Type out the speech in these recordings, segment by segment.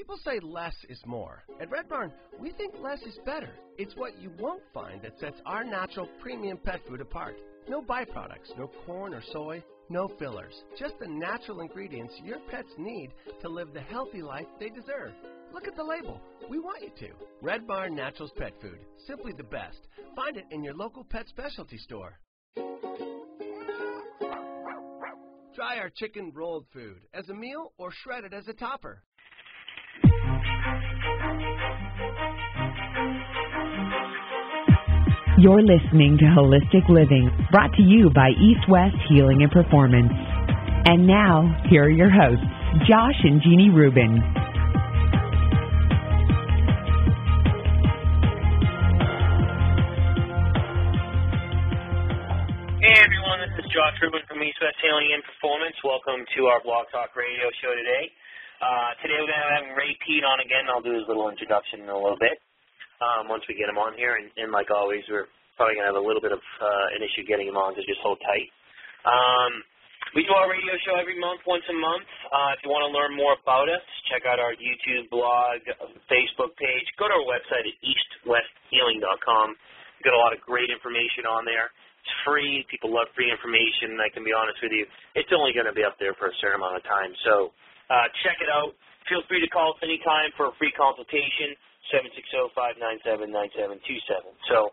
People say less is more. At Red Barn, we think less is better. It's what you won't find that sets our natural premium pet food apart. No byproducts, no corn or soy, no fillers. Just the natural ingredients your pets need to live the healthy life they deserve. Look at the label. We want you to. Red Barn Naturals Pet Food. Simply the best. Find it in your local pet specialty store. Try our chicken rolled food as a meal or shred it as a topper. You're listening to Holistic Living, brought to you by East West Healing and Performance. And now, here are your hosts, Josh and Jeannie Rubin. Hey everyone, this is Josh Rubin from East West Healing and Performance. Welcome to our Blog Talk Radio show today. Today we're going to have Ray Pete on again. I'll do his little introduction in a little bit once we get him on here. And like always, we're probably going to have a little bit of an issue getting him on, so just hold tight. We do our radio show every month, once a month. If you want to learn more about us, check out our YouTube, blog, Facebook page. Go to our website at eastwesthealing.com. We've got a lot of great information on there. It's free. People love free information, and I can be honest with you, it's only going to be up there for a certain amount of time. So check it out. Feel free to call us anytime for a free consultation, 760-597-9727. So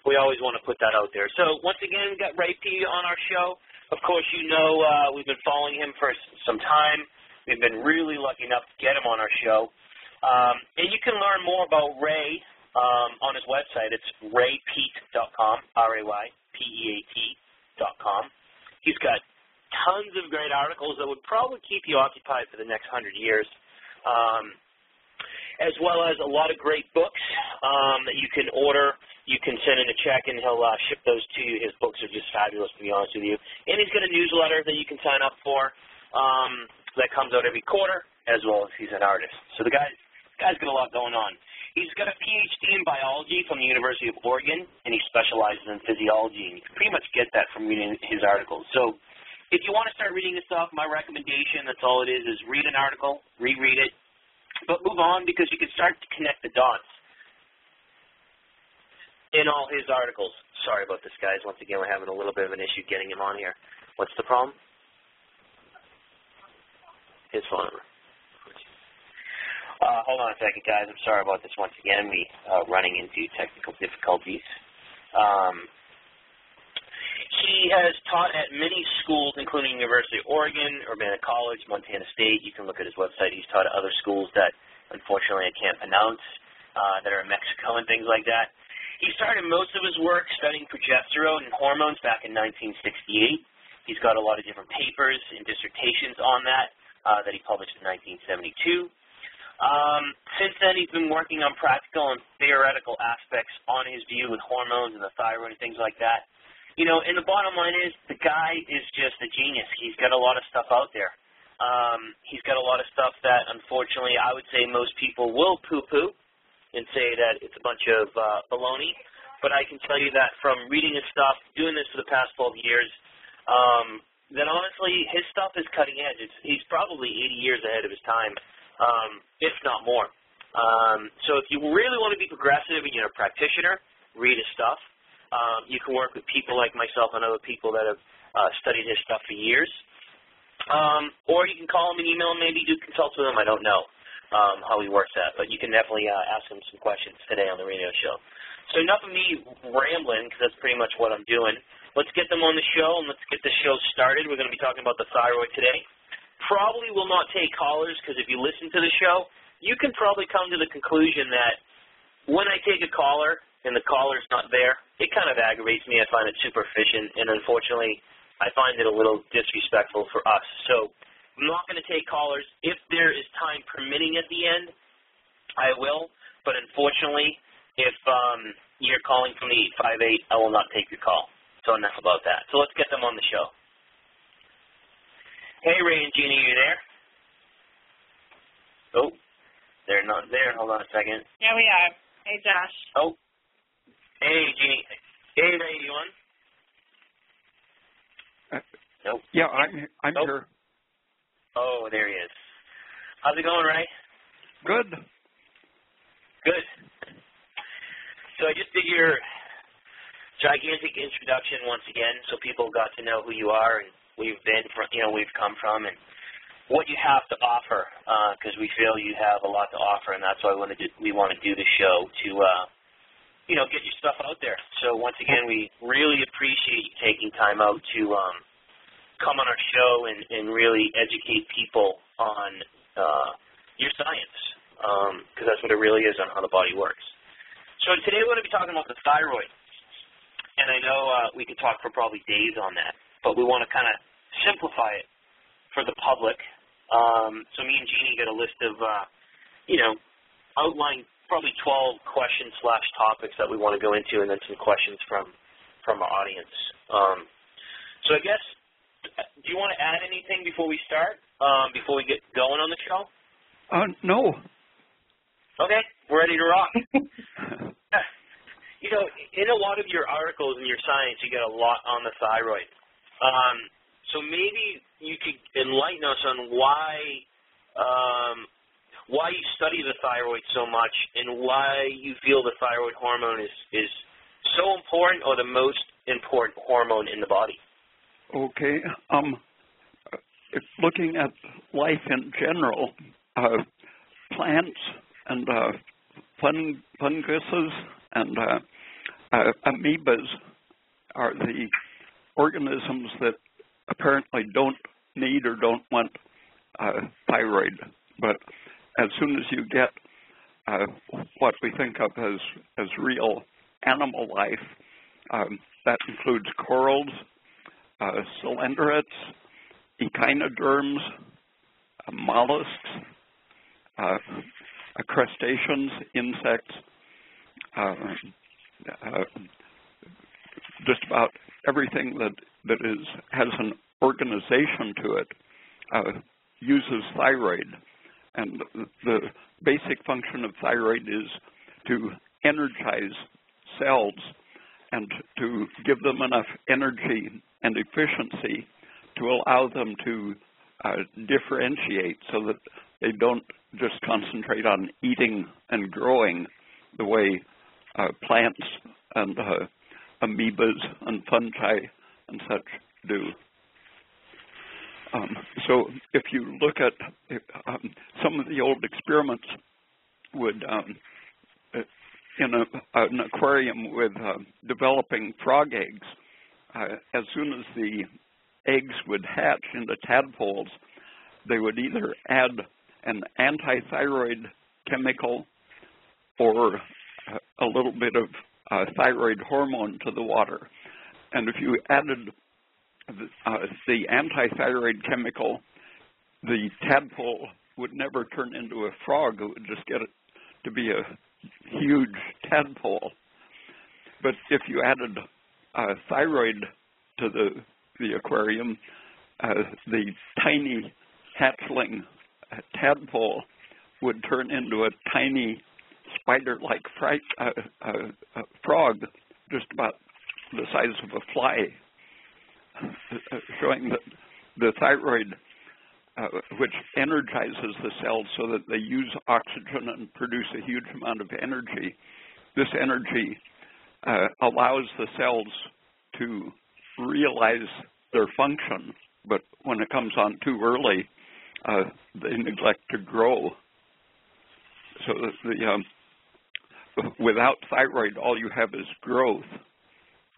we always want to put that out there. So once again, we've got Ray P on our show. Of course, you know we've been following him for some time. We've been really lucky enough to get him on our show. And you can learn more about Ray on his website. It's raypeat.com, RAYPEAT.com. He's got tons of great articles that would probably keep you occupied for the next 100 years, as well as a lot of great books that you can order. You can send in a check, and he'll ship those to you. His books are just fabulous, to be honest with you. And he's got a newsletter that you can sign up for that comes out every quarter, as well as he's an artist. So the guy's got a lot going on. He's got a PhD in biology from the University of Oregon, and he specializes in physiology. And you can pretty much get that from reading his articles. So if you want to start reading his stuff, my recommendation, that's all it is read an article, reread it, but move on, because you can start to connect the dots in all his articles. Sorry about this, guys. Once again, we're having a little bit of an issue getting him on here. What's the problem? His phone number. Hold on a second, guys. I'm sorry about this once again. We running into technical difficulties. He has taught at many schools, including University of Oregon, Urbana College, Montana State. You can look at his website. He's taught at other schools that, unfortunately, I can't pronounce, that are in Mexico and things like that. He started most of his work studying progesterone and hormones back in 1968. He's got a lot of different papers and dissertations on that that he published in 1972. Since then, he's been working on practical and theoretical aspects on his view with hormones and the thyroid and things like that. You know, and the bottom line is the guy is just a genius. He's got a lot of stuff out there. He's got a lot of stuff that, unfortunately, I would say most people will poo-poo and say that it's a bunch of baloney. But I can tell you that from reading his stuff, doing this for the past 12 years, that honestly, his stuff is cutting edge. He's probably 80 years ahead of his time, if not more. So if you really want to be progressive and you're a practitioner, read his stuff. You can work with people like myself and other people that have studied his stuff for years. Or you can call him and email him, maybe do consults with him. I don't know how he works that, but you can definitely ask him some questions today on the radio show. So enough of me rambling, because that's pretty much what I'm doing. Let's get them on the show, and let's get the show started. We're going to be talking about the thyroid today. Probably will not take callers, because if you listen to the show, you can probably come to the conclusion that when I take a caller and the caller's not there, it kind of aggravates me. I find it super efficient, and unfortunately, I find it a little disrespectful for us. So I'm not going to take callers. If there is time permitting at the end, I will. But unfortunately, if you're calling from the 858, I will not take your call. So enough about that. So let's get them on the show. Hey, Ray and Jeannie, are you there? Oh, they're not there. Hold on a second. Yeah, we are. Hey, Josh. Oh. Hey, Jeannie. Hey, Ray, you on? Nope. Yeah, I'm nope. here. Oh, there he is. How's it going, Ray? Good. Good. So I just did your gigantic introduction once again, so people got to know who you are and where you've been, where you've come from, and what you have to offer, because we feel you have a lot to offer, and that's why we want to do the show to, get your stuff out there. So once again, we really appreciate you taking time out to come on our show and really educate people on your science, because that's what it really is on how the body works. So today we're going to be talking about the thyroid, and I know we could talk for probably days on that, but we want to kind of simplify it for the public. So me and Jeannie got a list of, outlined probably 12 questions/topics that we want to go into, and then some questions from our audience. So I guess, do you want to add anything before we start, before we get going on the show? No. Okay, we're ready to rock. In a lot of your articles in your science, you get a lot on the thyroid. So maybe you could enlighten us on why you study the thyroid so much and why you feel the thyroid hormone is so important, or the most important hormone in the body. Okay. Looking at life in general, plants and funguses and amoebas are the organisms that apparently don't need or don't want thyroid. But as soon as you get what we think of as real animal life, that includes corals, cylinderates, echinoderms, mollusks, crustaceans, insects, just about everything that has an organization to it uses thyroid. And the basic function of thyroid is to energize cells and to give them enough energy and efficiency to allow them to differentiate so that they don't just concentrate on eating and growing the way plants and amoebas and fungi and such do. So if you look at some of the old experiments would, in an aquarium with developing frog eggs, as soon as the eggs would hatch into tadpoles, they would either add an anti-thyroid chemical or a little bit of thyroid hormone to the water. And if you added the anti-thyroid chemical, the tadpole would never turn into a frog. It would just get it to be a huge tadpole. But if you added thyroid to the aquarium, the tiny hatchling tadpole would turn into a tiny spider-like frog, just about the size of a fly, showing that the thyroid, which energizes the cells so that they use oxygen and produce a huge amount of energy, this energy allows the cells to realize their function, but when it comes on too early, they neglect to grow. So without thyroid, all you have is growth,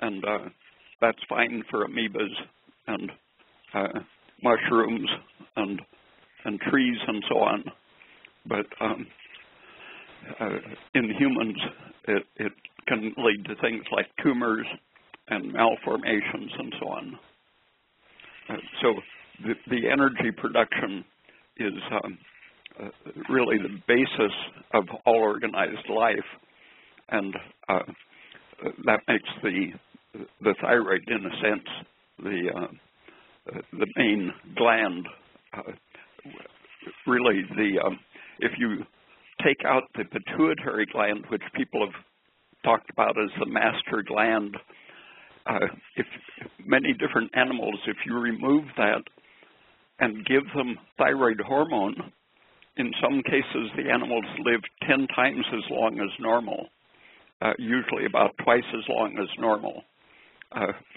and that's fine for amoebas and mushrooms and trees and so on. But in humans, it can lead to things like tumors and malformations and so on. So the energy production is really the basis of all organized life, and that makes the thyroid, in a sense, the main gland. Really, if you take out the pituitary gland, which people have talked about as the master gland, if many different animals, if you remove that and give them thyroid hormone, in some cases, the animals live 10 times as long as normal, usually about twice as long as normal,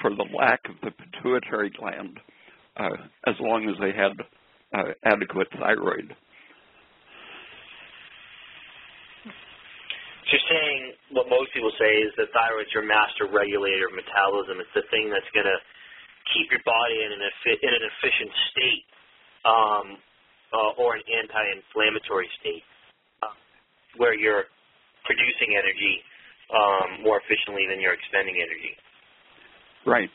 for the lack of the pituitary gland, as long as they had adequate thyroid. So you're saying what most people say is that thyroid's your master regulator of metabolism. It's the thing that's going to keep your body in an efficient state, or an anti-inflammatory state, where you're producing energy more efficiently than you're expending energy. Right.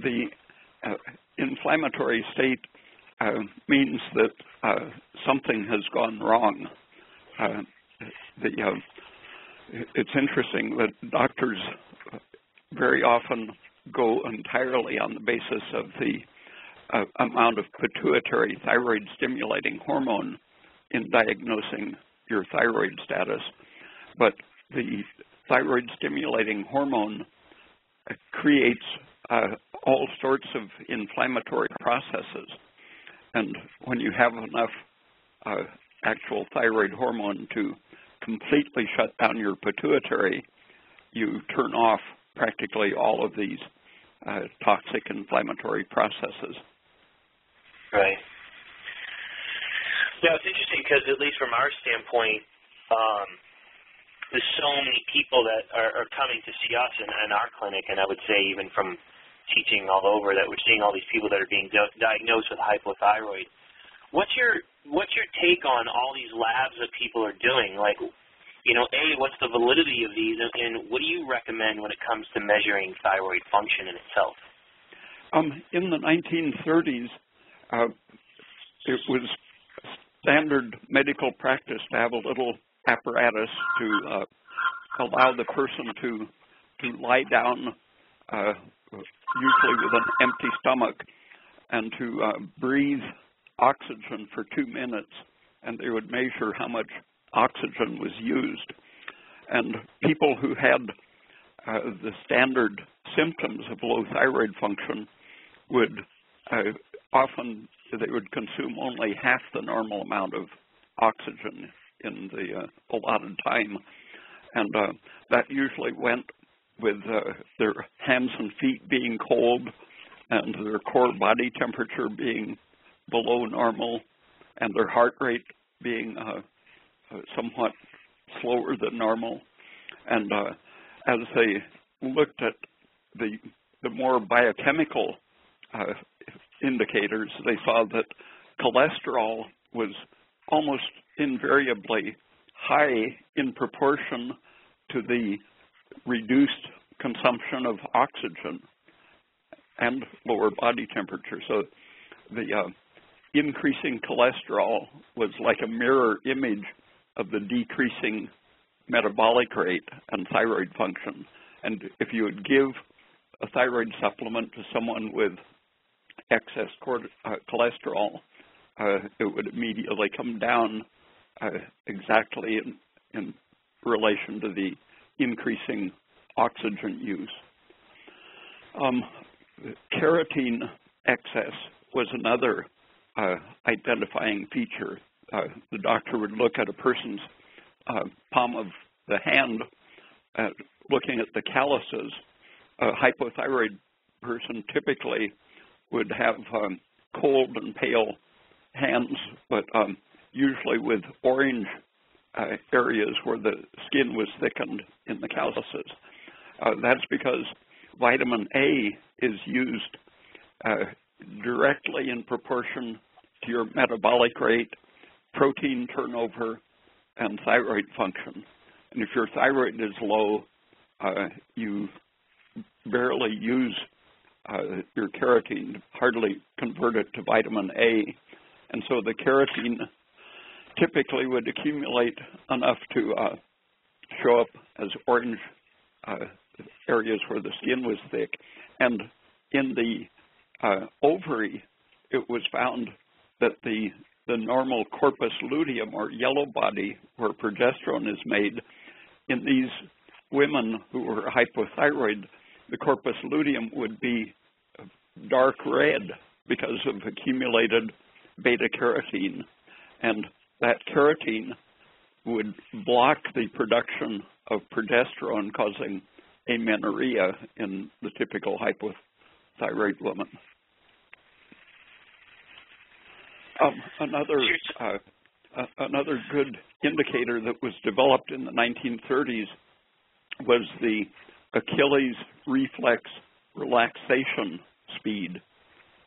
The inflammatory state means that something has gone wrong. It's interesting that doctors very often go entirely on the basis of the amount of pituitary thyroid-stimulating hormone in diagnosing your thyroid status. But the thyroid-stimulating hormone creates all sorts of inflammatory processes. And when you have enough actual thyroid hormone to completely shut down your pituitary, you turn off practically all of these toxic inflammatory processes. Right. Yeah, it's interesting because at least from our standpoint, there's so many people that are coming to see us in our clinic, and I would say even from teaching all over that we're seeing all these people that are being diagnosed with hypothyroid. What's your take on all these labs that people are doing? Like, what's the validity of these, and what do you recommend when it comes to measuring thyroid function in itself? In the 1930s, it was standard medical practice to have a little apparatus to allow the person to lie down, usually with an empty stomach, and to breathe oxygen for 2 minutes, and they would measure how much oxygen was used. And people who had the standard symptoms of low thyroid function would often, they would consume only half the normal amount of oxygen in the allotted time. And that usually went with their hands and feet being cold and their core body temperature being below normal and their heart rate being somewhat slower than normal. And as they looked at the more biochemical indicators, they saw that cholesterol was almost invariably high in proportion to the reduced consumption of oxygen and lower body temperature. So the increasing cholesterol was like a mirror image of the decreasing metabolic rate and thyroid function. And if you would give a thyroid supplement to someone with excess cholesterol, it would immediately come down exactly in relation to the increasing oxygen use. Keratin excess was another identifying feature. The doctor would look at a person's palm of the hand, looking at the calluses. A hypothyroid person typically would have cold and pale hands, but usually with orange areas where the skin was thickened in the calluses. That's because vitamin A is used directly in proportion to your metabolic rate, protein turnover, and thyroid function. And if your thyroid is low, you barely use your keratin, hardly convert it to vitamin A. And so the keratin typically would accumulate enough to show up as orange areas where the skin was thick. And in the ovary, it was found that the normal corpus luteum, or yellow body, where progesterone is made, in these women who were hypothyroid, the corpus luteum would be dark red because of accumulated beta-carotene. And that carotene would block the production of progesterone, causing amenorrhea in the typical hypothyroid woman. Another good indicator that was developed in the 1930s was the Achilles reflex relaxation speed.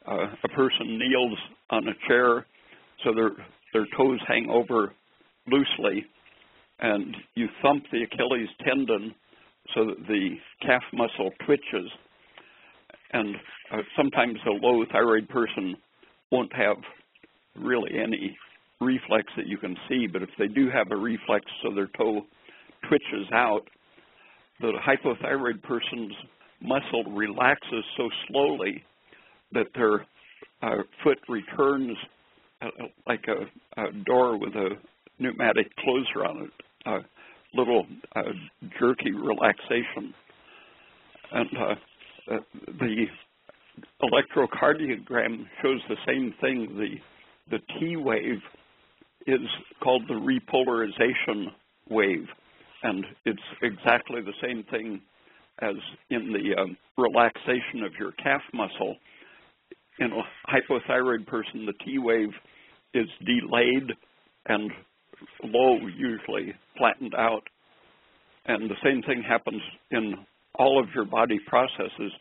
A person kneels on a chair so their toes hang over loosely, and you thump the Achilles tendon so that the calf muscle twitches. And sometimes a low thyroid person won't have really any reflex that you can see, but if they do have a reflex so their toe twitches out, the hypothyroid person's muscle relaxes so slowly that their foot returns like a door with a pneumatic closer on it, a little jerky relaxation. And the electrocardiogram shows the same thing. The T wave is called the repolarization wave, and it's exactly the same thing as in the relaxation of your calf muscle. In a hypothyroid person, the T wave is delayed and low, usually flattened out. And the same thing happens in all of your body processes.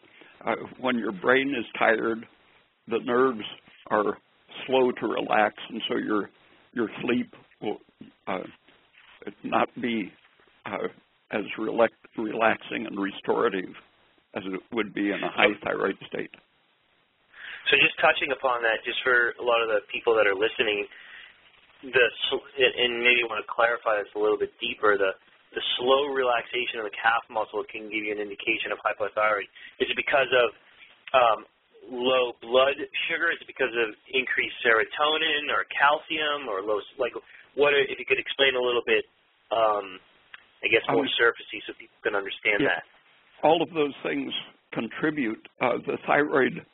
When your brain is tired, the nerves are slow to relax, and so your sleep will not be as relaxing and restorative as it would be in a high thyroid state. So just touching upon that, just for a lot of the people that are listening, and maybe want to clarify this a little bit deeper, the slow relaxation of the calf muscle can give you an indication of hypothyroid. Is it because of low blood sugar? Is it because of increased serotonin or calcium or low, like, what are, if you could explain a little bit, I guess more surfacey so people can understand that. All of those things contribute. The thyroid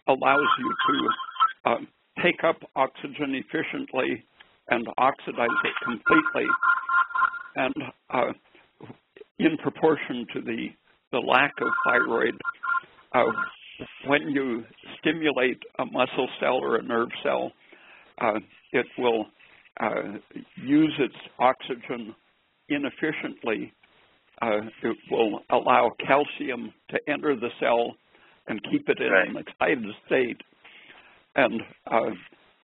allows you to take up oxygen efficiently and oxidize it completely. And in proportion to the lack of thyroid, when you stimulate a muscle cell or a nerve cell, it will use its oxygen inefficiently. It will allow calcium to enter the cell and keep it in an excited state, and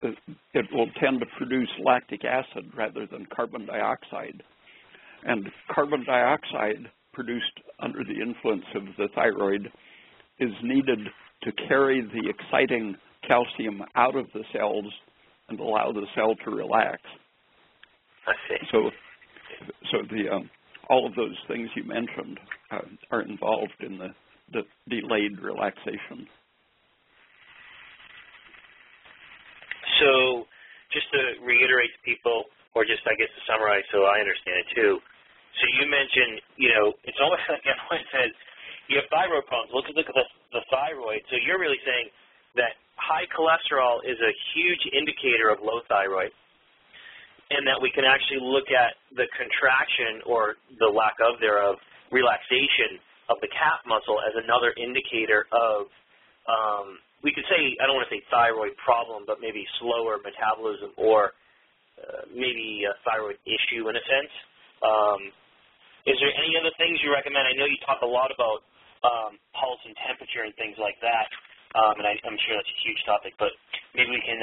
it will tend to produce lactic acid rather than carbon dioxide. And carbon dioxide produced under the influence of the thyroid is needed to carry the exciting calcium out of the cells and allow the cell to relax. I see. So all of those things you mentioned are involved in the delayed relaxation. So just to reiterate to people, or just, I guess, to summarize so I understand it too. So you mentioned, it's almost like everyone says, you have thyroid problems. Look at the thyroid. So you're really saying that high cholesterol is a huge indicator of low thyroid, and that we can actually look at the contraction or the lack of thereof, relaxation of the calf muscle as another indicator of, we could say, I don't want to say thyroid problem, but maybe slower metabolism or maybe a thyroid issue in a sense. Is there any other things you recommend? I know you talk a lot about pulse and temperature and things like that, and I'm sure that's a huge topic, but maybe we can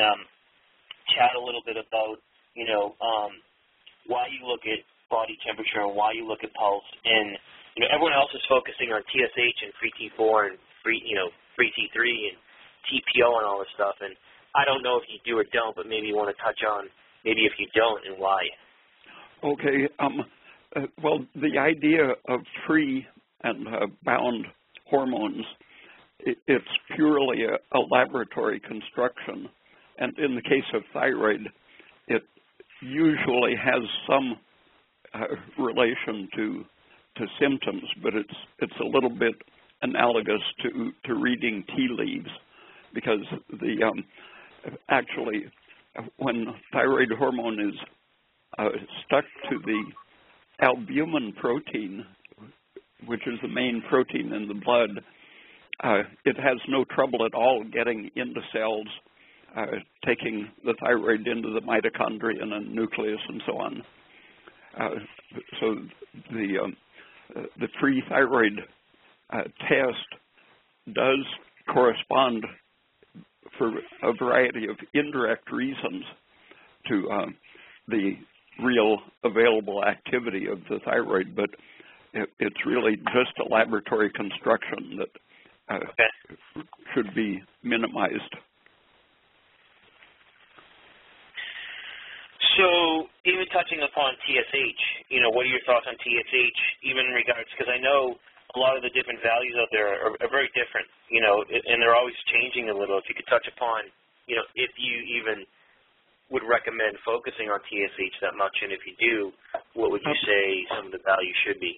chat a little bit about, why you look at body temperature and why you look at pulse. And, everyone else is focusing on TSH and free T4 and free T3 and TPO and all this stuff, and I don't know if you do or don't, but maybe you want to touch on maybe if you don't and why. Okay. Well, the idea of free and bound hormones, it's purely a laboratory construction. And in the case of thyroid, it usually has some relation to symptoms, but it's a little bit analogous to reading tea leaves, because actually when thyroid hormone is stuck to the albumin protein, which is the main protein in the blood, it has no trouble at all getting into cells, taking the thyroid into the mitochondria and nucleus and so on. So the free thyroid test does correspond for a variety of indirect reasons to the real available activity of the thyroid, but it's really just a laboratory construction that should be minimized. So, even touching upon TSH, what are your thoughts on TSH, even in regards, because I know a lot of the different values out there are very different, and they're always changing a little. If you could touch upon, if you even would recommend focusing on TSH that much, and if you do, what would you say some of the values should be?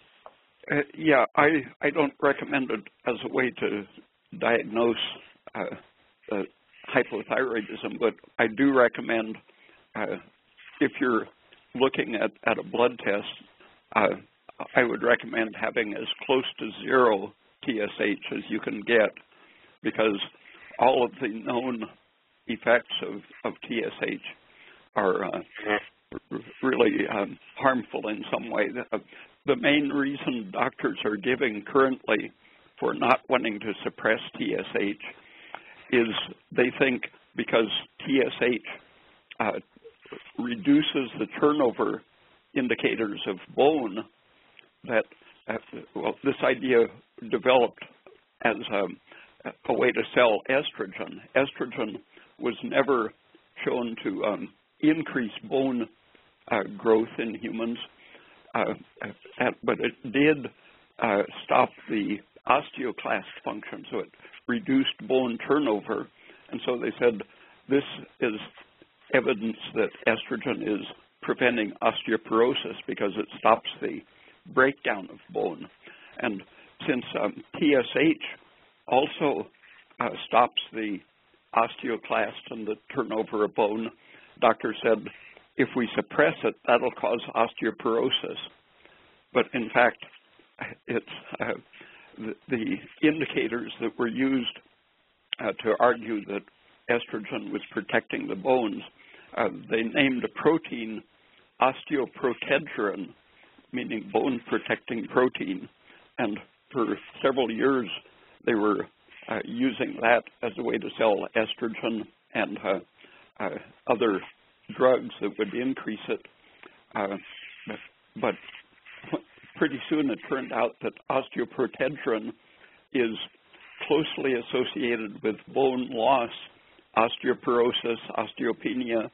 Yeah, I don't recommend it as a way to diagnose hypothyroidism, but I do recommend if you're looking at a blood test, I would recommend having as close to zero TSH as you can get, because all of the known effects of TSH are really harmful in some way. The main reason doctors are giving currently for not wanting to suppress TSH is they think because TSH reduces the turnover indicators of bone, that this idea developed as a way to sell estrogen. Estrogen was never shown to increase bone growth in humans, but it did stop the osteoclast function, so it reduced bone turnover. And so they said this is evidence that estrogen is preventing osteoporosis because it stops the breakdown of bone. And since TSH also stops the osteoclast and the turnover of bone, doctors said if we suppress it, that'll cause osteoporosis. But in fact, it's the indicators that were used to argue that estrogen was protecting the bones, they named a protein osteoprotedrin, meaning bone-protecting protein. And for several years, they were using that as a way to sell estrogen and other drugs that would increase it. But pretty soon it turned out that osteoprotedrin is closely associated with bone loss, osteoporosis, osteopenia,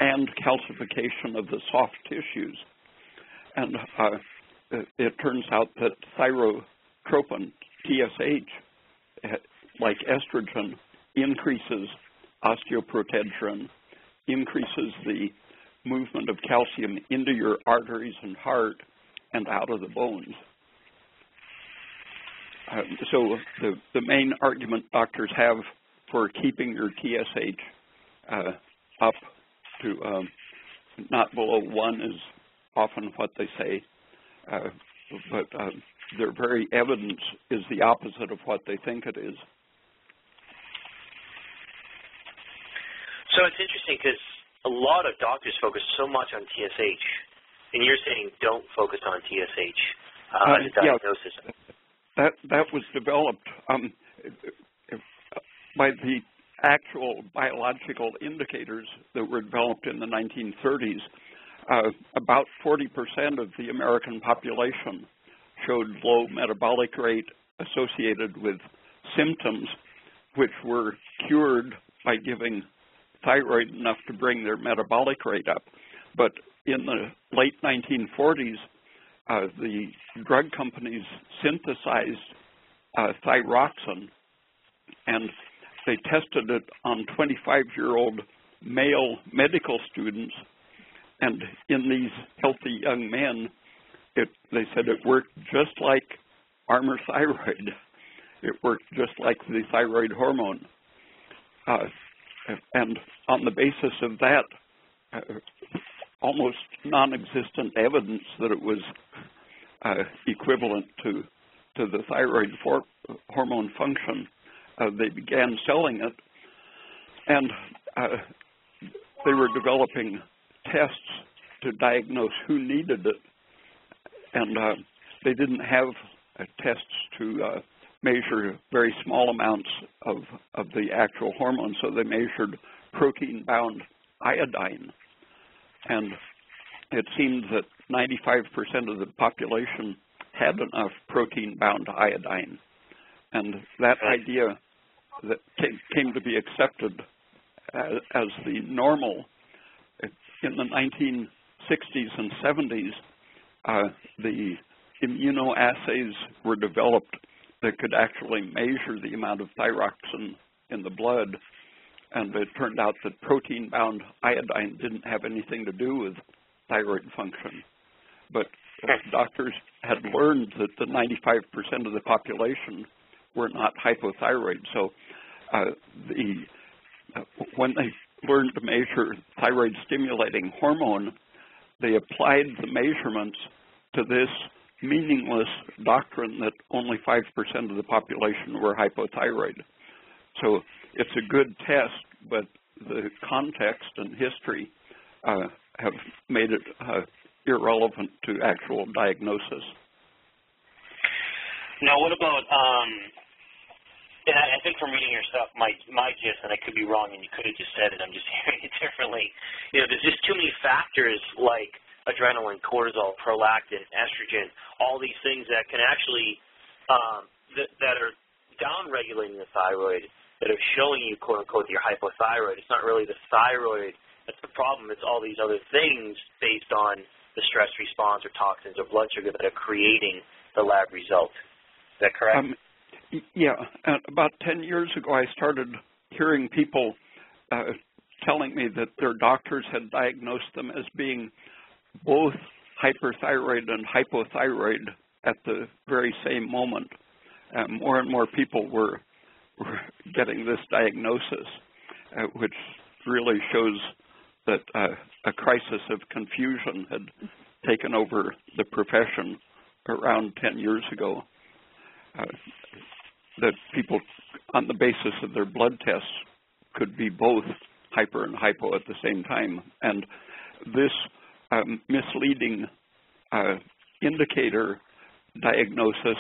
and calcification of the soft tissues. And it turns out that thyrotropin, TSH, like estrogen, increases osteoprotedrin, increases the movement of calcium into your arteries and heart and out of the bones. So the main argument doctors have for keeping your TSH up to not below 1 is often what they say, but their very evidence is the opposite of what they think it is. So it's interesting because a lot of doctors focus so much on TSH, and you're saying don't focus on TSH as a diagnosis. Yeah, that was developed by the actual biological indicators that were developed in the 1930s. About 40% of the American population showed low metabolic rate associated with symptoms which were cured by giving thyroid enough to bring their metabolic rate up. But in the late 1940s, the drug companies synthesized thyroxine, and they tested it on 25-year-old male medical students. And in these healthy young men, they said it worked just like Armour thyroid. It worked just like the thyroid hormone. And on the basis of that, almost non-existent evidence that it was equivalent to the thyroid hormone function, they began selling it, and they were developing tests to diagnose who needed it, and they didn't have tests to measure very small amounts of the actual hormone, so they measured protein-bound iodine. And it seemed that 95% of the population had enough protein-bound iodine. And that idea that came to be accepted as the normal in the 1960s and 70s, the immunoassays were developed that could actually measure the amount of thyroxine in the blood, and it turned out that protein-bound iodine didn't have anything to do with thyroid function. But doctors had learned that the 95% of the population were not hypothyroid, so when they learned to measure thyroid-stimulating hormone, they applied the measurements to this meaningless doctrine that only 5% of the population were hypothyroid. So it's a good test, but the context and history have made it irrelevant to actual diagnosis. Now, what about, and I think from reading your stuff, my gist, and I could be wrong, and you could have just said it, I'm just hearing it differently, there's just too many factors like adrenaline, cortisol, prolactin, estrogen, all these things that can actually, that are down-regulating the thyroid, that are showing you, quote-unquote, you're hypothyroid. It's not really the thyroid that's the problem. It's all these other things based on the stress response or toxins or blood sugar that are creating the lab result. Is that correct? Yeah. About 10 years ago, I started hearing people telling me that their doctors had diagnosed them as being both hyperthyroid and hypothyroid at the very same moment. More and more people were getting this diagnosis, which really shows that a crisis of confusion had taken over the profession around 10 years ago, that people, on the basis of their blood tests, could be both hyper and hypo at the same time. And this misleading indicator diagnosis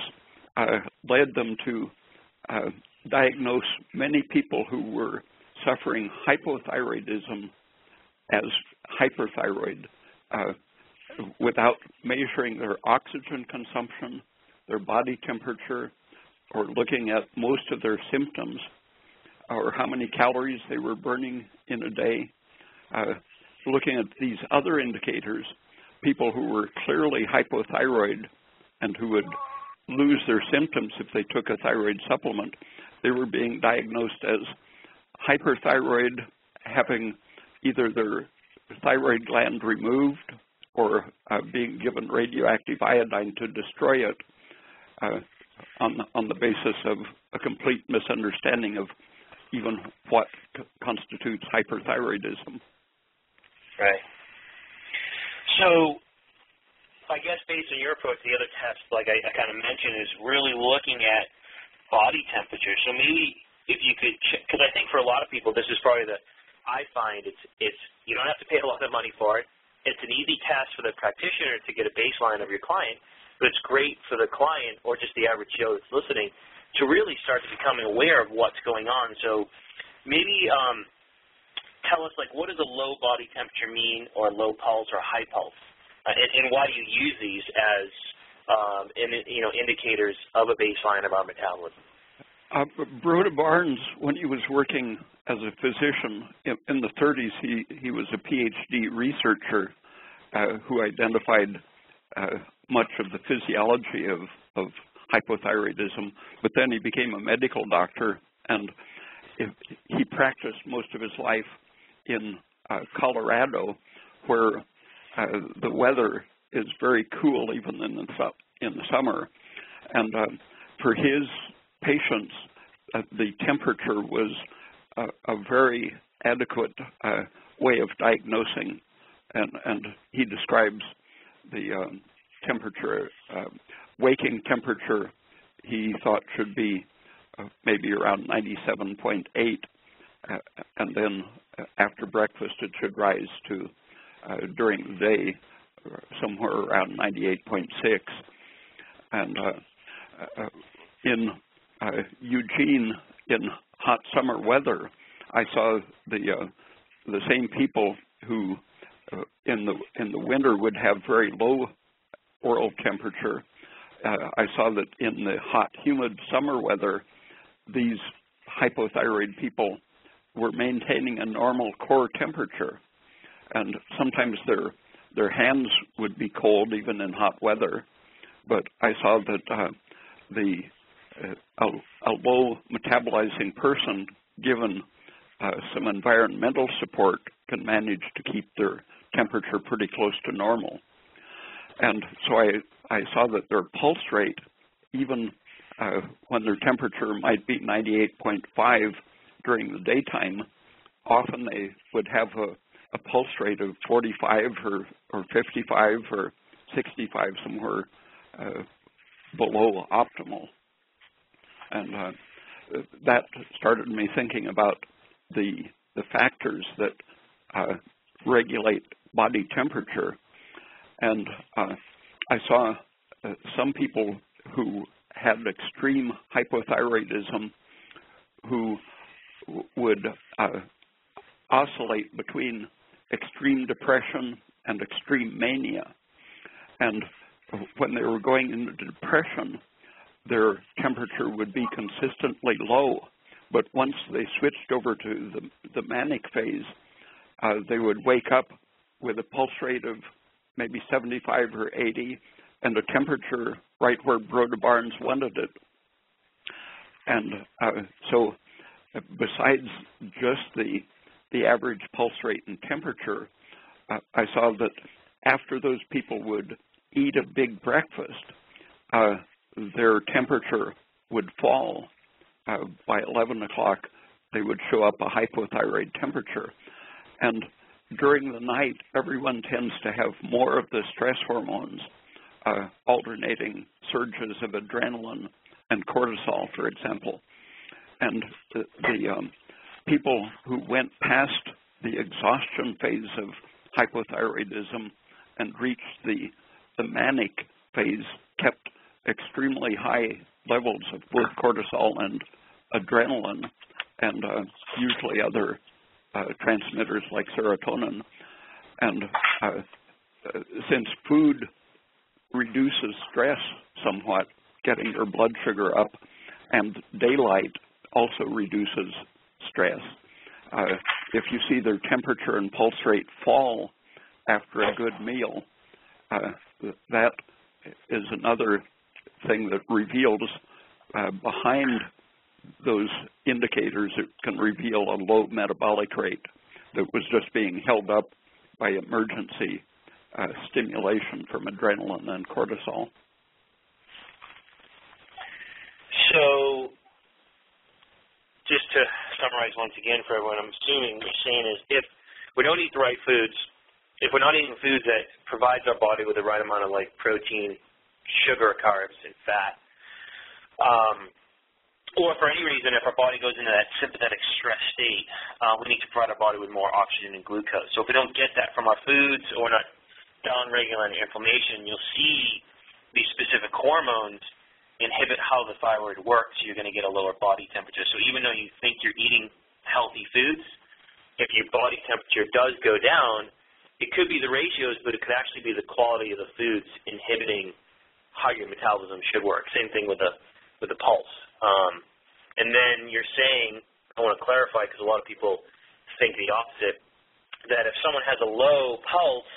led them to diagnose many people who were suffering hypothyroidism as hyperthyroid without measuring their oxygen consumption, their body temperature, or looking at most of their symptoms, or how many calories they were burning in a day. Looking at these other indicators, people who were clearly hypothyroid and who would lose their symptoms if they took a thyroid supplement, they were being diagnosed as hyperthyroid, having either their thyroid gland removed or being given radioactive iodine to destroy it, on the basis of a complete misunderstanding of even what constitutes hyperthyroidism. Right. So I guess based on your approach, the other test, like I kind of mentioned, is really looking at body temperature. So maybe if you could, because I think for a lot of people, this is probably I find it's you don't have to pay a lot of money for it. It's an easy test for the practitioner to get a baseline of your client, but it's great for the client or just the average Joe that's listening to really start to becoming aware of what's going on. So maybe tell us, like, what does a low body temperature mean, or low pulse or high pulse, and why do you use these as indicators of a baseline of our metabolism? Broda Barnes, when he was working as a physician in the 30s, he was a PhD researcher who identified much of the physiology of hypothyroidism, but then he became a medical doctor, and he practiced most of his life in Colorado, where the weather is very cool even in the summer. And for his patients, the temperature was a very adequate way of diagnosing, and he describes the temperature, waking temperature, he thought should be maybe around 97.8, and then after breakfast it should rise to, during the day, somewhere around 98.6. And in Eugene, in hot summer weather, I saw the same people who in the winter would have very low oral temperature. I saw that in the hot, humid summer weather, these hypothyroid people were maintaining a normal core temperature, and sometimes their hands would be cold even in hot weather. But I saw that a low metabolizing person, given some environmental support, can manage to keep their temperature pretty close to normal. And so I saw that their pulse rate, even when their temperature might be 98.5 during the daytime, often they would have a pulse rate of 45 or 55 or 65, somewhere below optimal. And that started me thinking about the factors that regulate body temperature. And I saw some people who had extreme hypothyroidism who would oscillate between extreme depression and extreme mania. And when they were going into depression, their temperature would be consistently low. But once they switched over to the manic phase, they would wake up with a pulse rate of maybe 75 or 80 and a temperature right where Broda Barnes wanted it. And so besides just the average pulse rate and temperature, I saw that after those people would eat a big breakfast, their temperature would fall. By 11 o'clock, they would show up a hypothyroid temperature. And during the night, everyone tends to have more of the stress hormones, alternating surges of adrenaline and cortisol, for example. And the people who went past the exhaustion phase of hypothyroidism and reached the manic phase kept extremely high levels of both cortisol and adrenaline, and usually other transmitters like serotonin. And since food reduces stress somewhat, getting your blood sugar up, and daylight also reduces stress, if you see their temperature and pulse rate fall after a good meal, that is another thing that reveals behind those indicators, it can reveal a low metabolic rate that was just being held up by emergency stimulation from adrenaline and cortisol. So, just to summarize once again for everyone, I'm assuming what you're saying is if we don't eat the right foods, if we're not eating foods that provides our body with the right amount of like protein, sugar, carbs, and fat, or for any reason, if our body goes into that sympathetic stress state, we need to provide our body with more oxygen and glucose. So if we don't get that from our foods or we're not down-regulating inflammation, you'll see these specific hormones inhibit how the thyroid works. You're going to get a lower body temperature. So even though you think you're eating healthy foods, if your body temperature does go down, it could be the ratios, but it could actually be the quality of the foods inhibiting how your metabolism should work. Same thing with the pulse. And then you're saying, I want to clarify because a lot of people think the opposite, that if someone has a low pulse,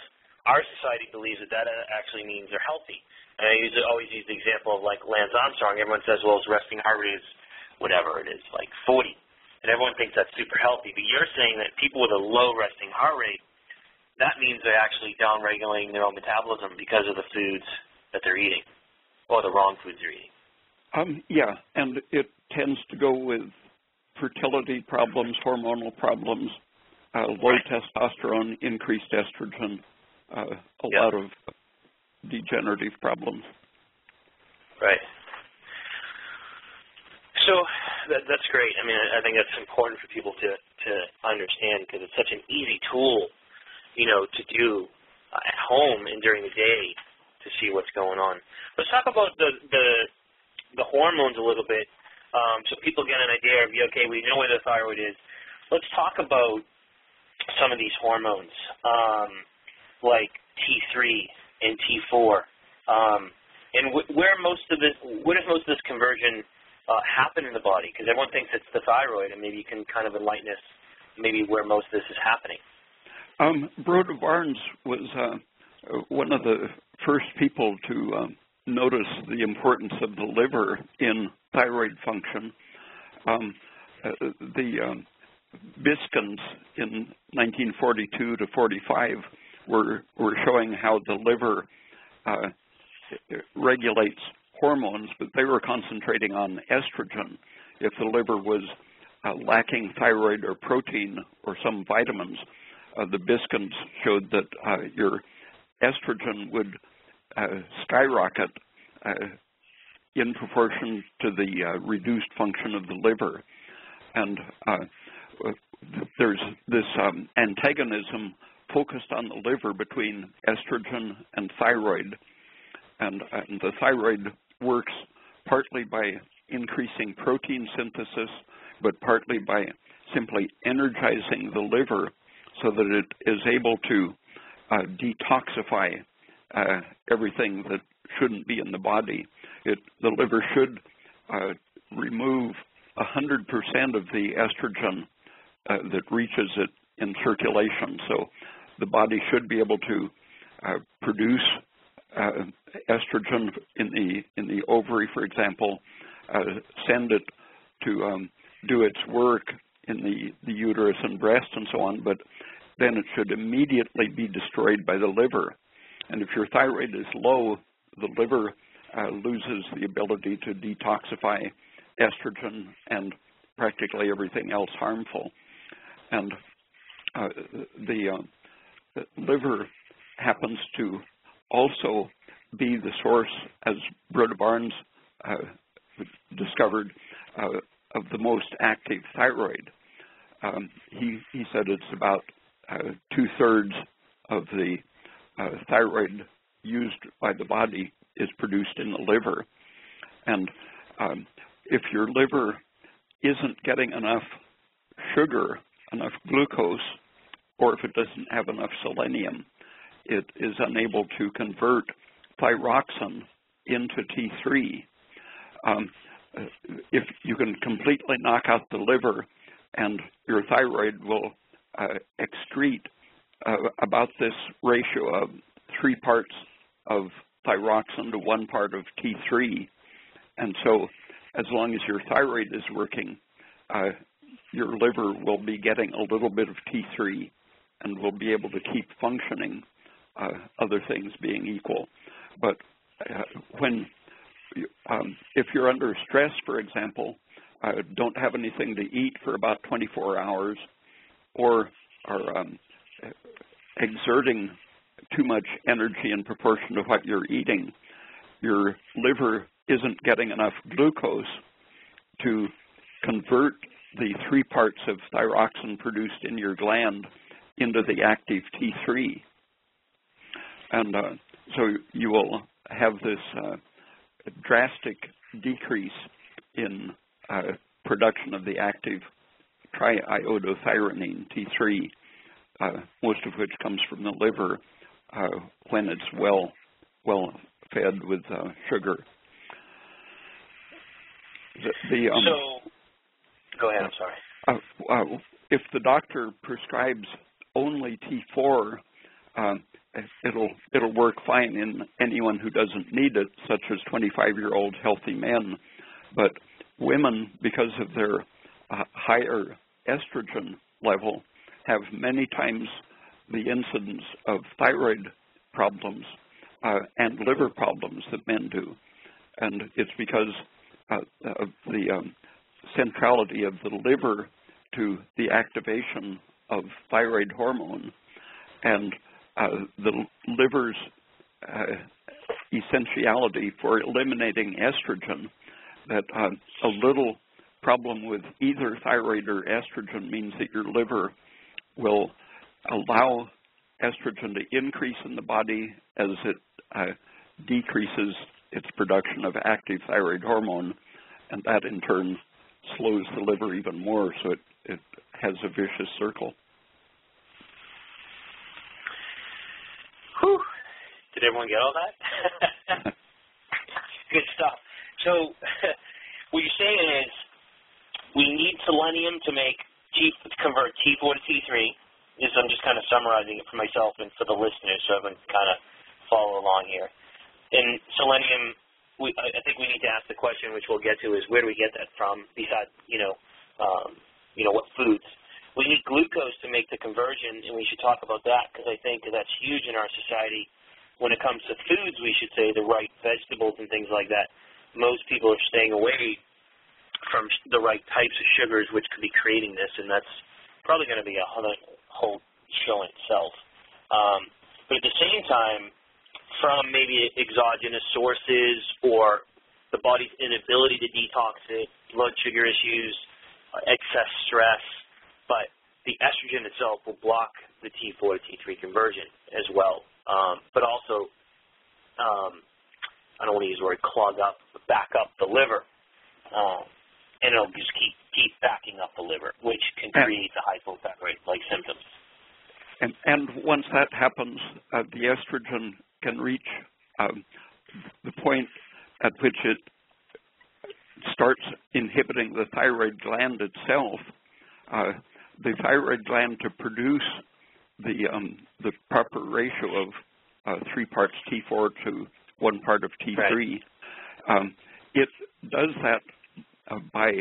our society believes that actually means they're healthy. And I always use the example of like Lance Armstrong. Everyone says, well, his resting heart rate is whatever it is, like 40. And everyone thinks that's super healthy. But you're saying that people with a low resting heart rate, that means they're actually down-regulating their own metabolism because of the foods that they're eating or the wrong foods they're eating. Yeah, and it tends to go with fertility problems, hormonal problems, low testosterone, increased estrogen, a lot of degenerative problems. Right. So that's great. I mean, I think that's important for people to understand because it's such an easy tool, to do at home and during the day to see what's going on. Let's talk about the hormones a little bit, so people get an idea of, okay, we know where the thyroid is. Let's talk about some of these hormones, like T3 and T4, and where does most of this conversion happen in the body? Because everyone thinks it's the thyroid, and maybe you can kind of enlighten us maybe where most of this is happening. Broda Barnes was one of the first people to notice the importance of the liver in thyroid function. The Biskins in 1942 to 45 were showing how the liver regulates hormones, but they were concentrating on estrogen. If the liver was lacking thyroid or protein or some vitamins, the Biskins showed that your estrogen would skyrocket in proportion to the reduced function of the liver. And there's this antagonism focused on the liver between estrogen and thyroid. And the thyroid works partly by increasing protein synthesis, but partly by simply energizing the liver so that it is able to detoxify everything that shouldn't be in the body. The liver should remove 100% of the estrogen that reaches it in circulation. So the body should be able to produce estrogen in the ovary, for example, send it to do its work in the uterus and breast and so on, but then it should immediately be destroyed by the liver. And if your thyroid is low, the liver loses the ability to detoxify estrogen and practically everything else harmful. And the liver happens to also be the source, as Broda Barnes discovered, of the most active thyroid. He said it's about 2/3 of the thyroid used by the body is produced in the liver. And if your liver isn't getting enough sugar, enough glucose, or if it doesn't have enough selenium, it is unable to convert thyroxine into T3. If you can completely knock out the liver, and your thyroid will excrete about this ratio of 3 parts of thyroxine to 1 part of T3. And so as long as your thyroid is working, your liver will be getting a little bit of T3 and will be able to keep functioning, other things being equal. But if you're under stress, for example, don't have anything to eat for about 24 hours, or are exerting too much energy in proportion to what you're eating, your liver isn't getting enough glucose to convert the 3 parts of thyroxine produced in your gland into the active T3. And so you will have this drastic decrease in production of the active triiodothyronine, T3, most of which comes from the liver when it's well fed with sugar. So, go ahead, I'm sorry. If the doctor prescribes only T4, it'll work fine in anyone who doesn't need it, such as 25-year-old healthy men. But women, because of their higher estrogen level, have many times the incidence of thyroid problems and liver problems that men do. And it's because of the centrality of the liver to the activation of thyroid hormone, and the liver's essentiality for eliminating estrogen, that a little problem with either thyroid or estrogen means that your liver will allow estrogen to increase in the body as it decreases its production of active thyroid hormone, and that in turn slows the liver even more, so it has a vicious circle. Whew. Did everyone get all that? Good stuff. So what you're saying is we need selenium to convert T4 to T3. I'm just kind of summarizing it for myself and for the listeners so everyone can kind of follow along here. And selenium, I think we need to ask the question, which we'll get to, is where do we get that from besides, what foods? We need glucose to make the conversion, and we should talk about that because I think that's huge in our society. When it comes to foods, we should say the right vegetables and things like that. Most people are staying away from the right types of sugars, which could be creating this, and that's probably going to be a whole show in itself. But at the same time, from maybe exogenous sources or the body's inability to detox it, blood sugar issues, excess stress, but the estrogen itself will block the T4 to T3 conversion as well. But also, I don't want to use the word clog up, but back up the liver. And it'll just keep backing up the liver, which can create the hypothyroid-like symptoms. And once that happens, the estrogen can reach the point at which it starts inhibiting the thyroid gland itself. The thyroid gland, to produce the proper ratio of 3 parts T4 to 1 part of T3, right. It does that by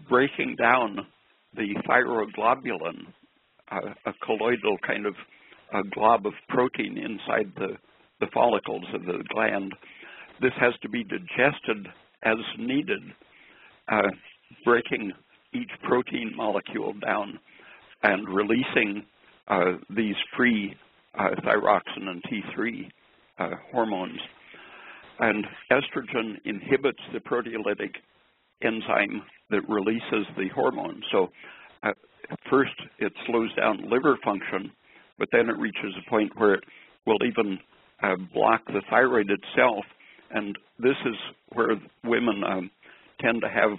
breaking down the thyroglobulin, a colloidal kind of glob of protein inside the follicles of the gland. This has to be digested as needed, breaking each protein molecule down and releasing these free thyroxine and T3 hormones. And estrogen inhibits the proteolytic enzyme that releases the hormone. So first it slows down liver function, but then it reaches a point where it will even block the thyroid itself. And this is where women tend to have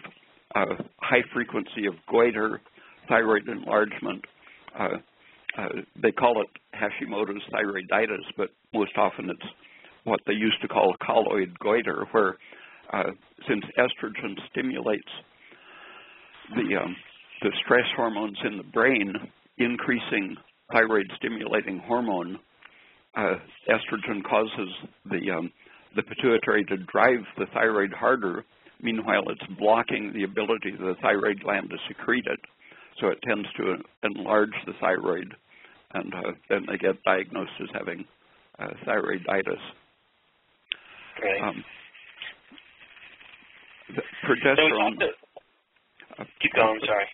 a high frequency of goiter, thyroid enlargement. They call it Hashimoto's thyroiditis, but most often it's what they used to call colloid goiter, where since estrogen stimulates the stress hormones in the brain, increasing thyroid-stimulating hormone, estrogen causes the pituitary to drive the thyroid harder. Meanwhile, it's blocking the ability of the thyroid gland to secrete it, so it tends to enlarge the thyroid, and then they get diagnosed as having thyroiditis. Okay. Progesterone. Keep going. Sorry.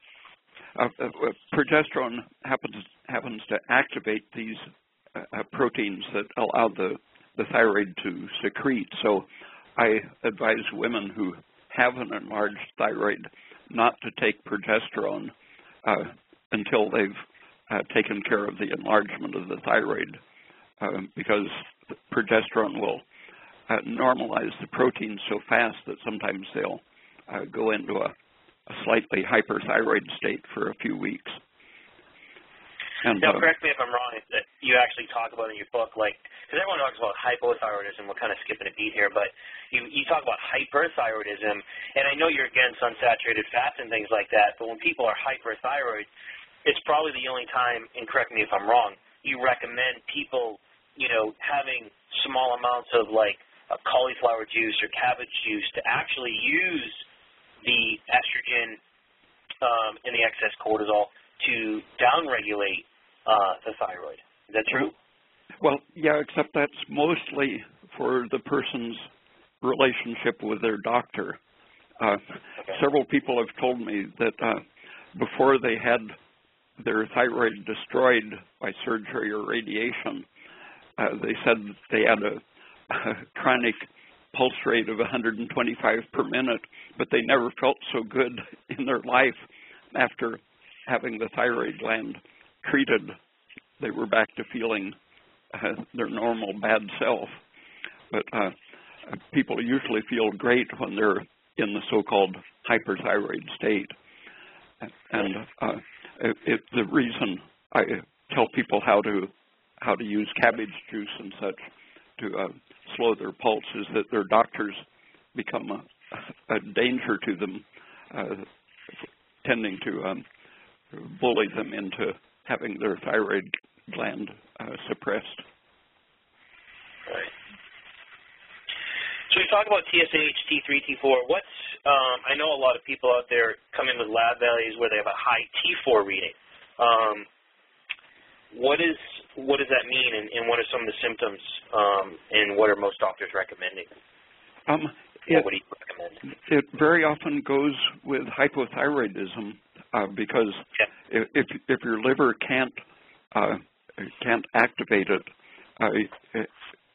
Progesterone happens to activate these proteins that allow the thyroid to secrete. So I advise women who have an enlarged thyroid not to take progesterone until they've taken care of the enlargement of the thyroid, because progesterone will normalize the protein so fast that sometimes they'll go into a slightly hyperthyroid state for a few weeks. And, now, correct me if I'm wrong, that you actually talk about in your book, because everyone talks about hypothyroidism, we're kind of skipping a beat here, but you talk about hyperthyroidism, and I know you're against unsaturated fats and things like that, but when people are hyperthyroid, it's probably the only time, and correct me if I'm wrong, you recommend people, having small amounts of cauliflower juice or cabbage juice to actually use the estrogen and the excess cortisol to downregulate the thyroid. Is that true? Well, yeah, except that's mostly for the person's relationship with their doctor. Several people have told me that before they had their thyroid destroyed by surgery or radiation. They said that they had a chronic pulse rate of 125 per minute, but they never felt so good in their life after having the thyroid gland treated. They were back to feeling their normal bad self. But people usually feel great when they're in the so-called hyperthyroid state. And the reason I tell people how to use cabbage juice and such to slow their pulse is that their doctors become a danger to them, tending to bully them into having their thyroid gland suppressed. Right. So we talk about TSH, T3, T4. What's I know a lot of people out there come in with lab values where they have a high T4 reading. What does that mean, and what are some of the symptoms, and what are most doctors recommending? What do you recommend? It very often goes with hypothyroidism because if your liver can't activate it,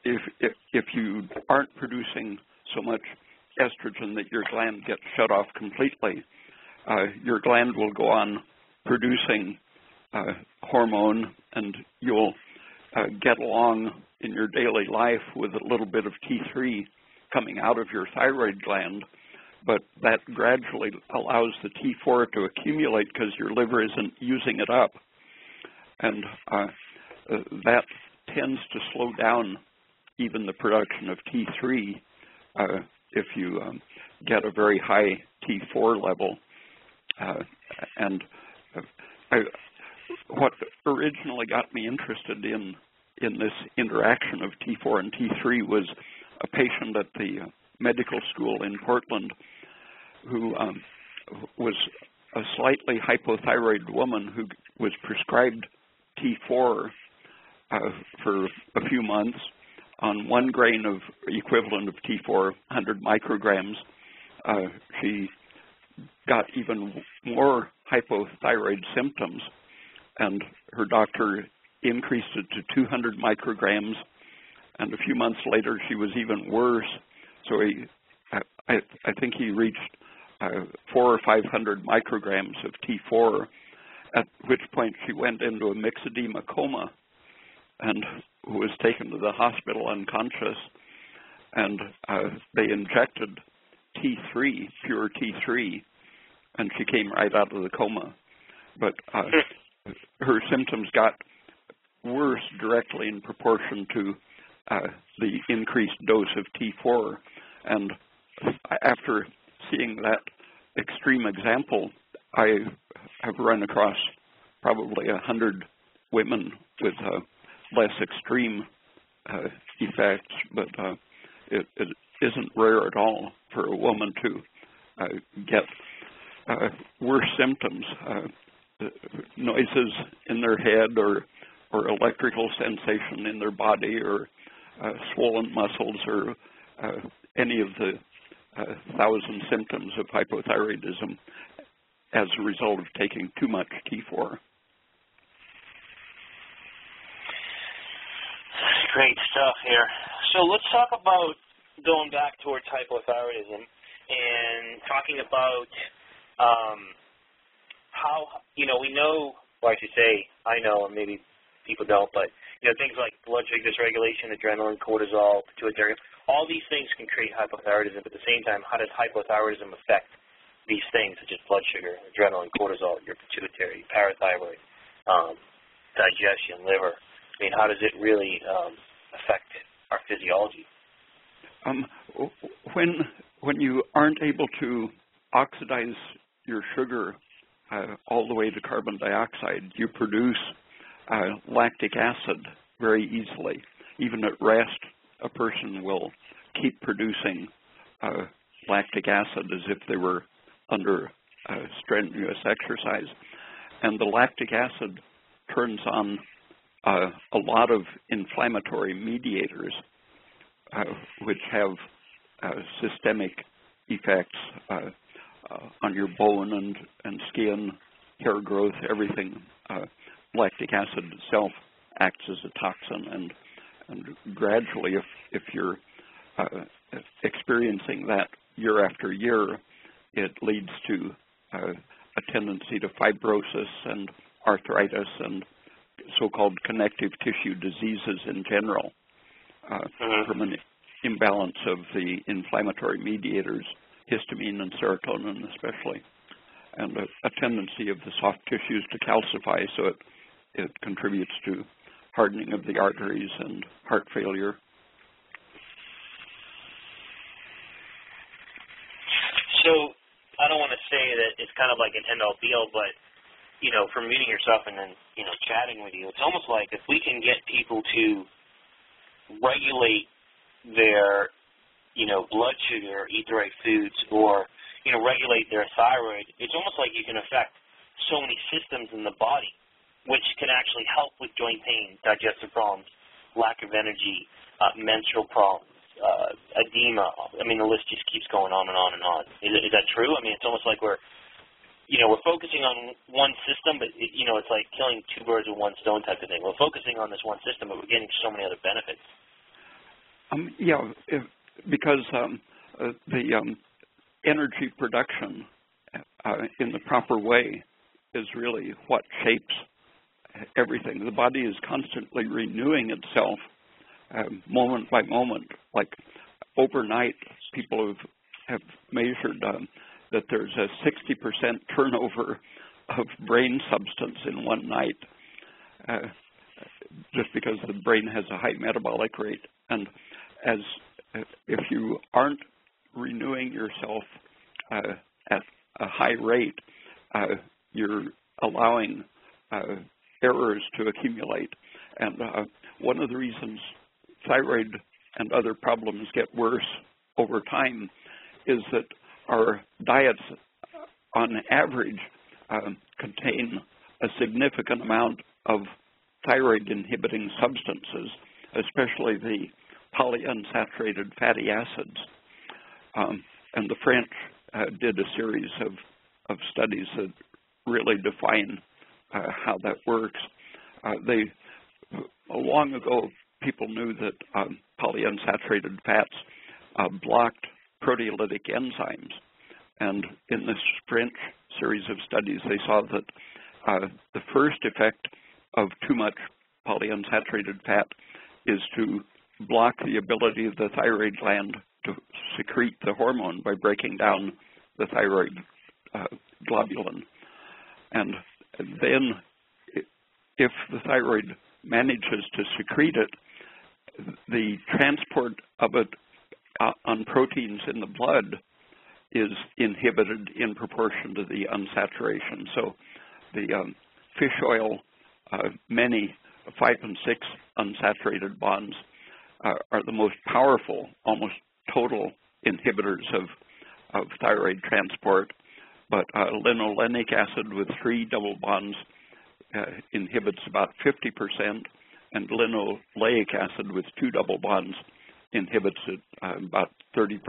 if you aren't producing so much estrogen that your gland gets shut off completely, your gland will go on producing hormone, and you'll get along in your daily life with a little bit of T3 coming out of your thyroid gland, but that gradually allows the T4 to accumulate because your liver isn't using it up, and that tends to slow down even the production of T3 if you get a very high T4 level. What originally got me interested in this interaction of T4 and T3 was a patient at the medical school in Portland who was a slightly hypothyroid woman who was prescribed T4 for a few months on 1 grain of equivalent of T4, 100 micrograms. She got even more hypothyroid symptoms, and her doctor increased it to 200 micrograms, and a few months later she was even worse. So I think he reached 400 or 500 micrograms of T4, at which point she went into a myxedema coma and was taken to the hospital unconscious, and they injected T3, pure T3, and she came right out of the coma. But her symptoms got worse directly in proportion to the increased dose of T4. And after seeing that extreme example, I have run across probably 100 women with less extreme effects, but it isn't rare at all for a woman to get worse symptoms, noises in their head or electrical sensation in their body or swollen muscles or any of the 1,000 symptoms of hypothyroidism as a result of taking too much T4. Great stuff here. So let's talk about going back towards hypothyroidism and talking about how, we know, or I should say, I know, and maybe people don't, but, things like blood sugar dysregulation, adrenaline, cortisol, pituitary, all these things can create hypothyroidism, but at the same time, how does hypothyroidism affect these things, such as blood sugar, adrenaline, cortisol, your pituitary, parathyroid, digestion, liver? I mean, how does it really affect our physiology? When you aren't able to oxidize your sugar all the way to carbon dioxide, you produce lactic acid very easily. Even at rest, a person will keep producing lactic acid as if they were under strenuous exercise. And the lactic acid turns on a lot of inflammatory mediators, which have systemic effects on your bone and skin hair growth, everything. Lactic acid itself acts as a toxin, and gradually, if you're experiencing that year after year, it leads to a tendency to fibrosis and arthritis and so-called connective tissue diseases in general, from an imbalance of the inflammatory mediators, histamine and serotonin especially, and a tendency of the soft tissues to calcify, so it contributes to hardening of the arteries and heart failure. So I don't want to say that it's kind of like an end-all be-all, but, you know, from meeting yourself and then, you know, chatting with you, it's almost like if we can get people to regulate their, you know, blood sugar, eat the right foods, or, you know, regulate their thyroid, it's almost like you can affect so many systems in the body, which can actually help with joint pain, digestive problems, lack of energy, menstrual problems, edema. I mean, the list just keeps going on and on and on. Is that true? I mean, it's almost like we're focusing on one system, but, you know, it's like killing two birds with one stone type of thing. We're focusing on this one system, but we're getting so many other benefits. Because the energy production in the proper way is really what shapes everything. The body is constantly renewing itself moment by moment. Like overnight, people have measured that there's a 60% turnover of brain substance in one night, just because the brain has a high metabolic rate. And if you aren't renewing yourself at a high rate, you're allowing errors to accumulate. And one of the reasons thyroid and other problems get worse over time is that our diets, on average, contain a significant amount of thyroid-inhibiting substances, especially the polyunsaturated fatty acids. And the French did a series of studies that really define how that works. Long ago, people knew that polyunsaturated fats blocked proteolytic enzymes. And in this French series of studies, they saw that the first effect of too much polyunsaturated fat is to block the ability of the thyroid gland to secrete the hormone by breaking down the thyroid globulin. And then if the thyroid manages to secrete it, the transport of it on proteins in the blood is inhibited in proportion to the unsaturation. So the fish oil, many 5 and 6 unsaturated bonds are the most powerful, almost total inhibitors of thyroid transport. But linolenic acid with 3 double bonds inhibits about 50%, and linoleic acid with 2 double bonds inhibits it about 30%.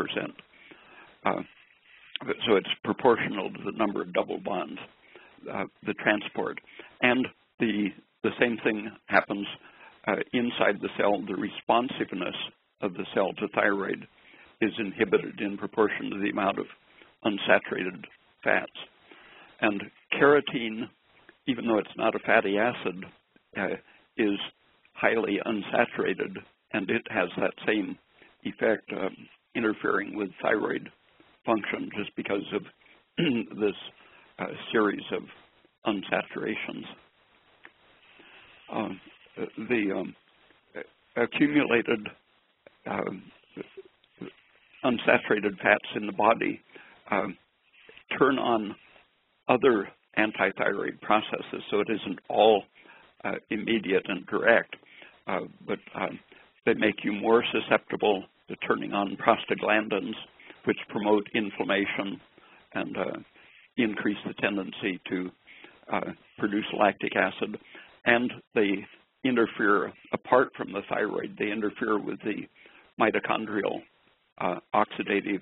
So it's proportional to the number of double bonds, the transport. And the same thing happens inside the cell. The responsiveness of the cell to thyroid is inhibited in proportion to the amount of unsaturated fats. And carotene, even though it's not a fatty acid, is highly unsaturated, and it has that same effect, interfering with thyroid function just because of this series of unsaturations. The accumulated unsaturated fats in the body turn on other anti-thyroid processes, so it isn't all immediate and direct, but they make you more susceptible to turning on prostaglandins, which promote inflammation and increase the tendency to produce lactic acid. And they interfere, apart from the thyroid, they interfere with the mitochondrial oxidative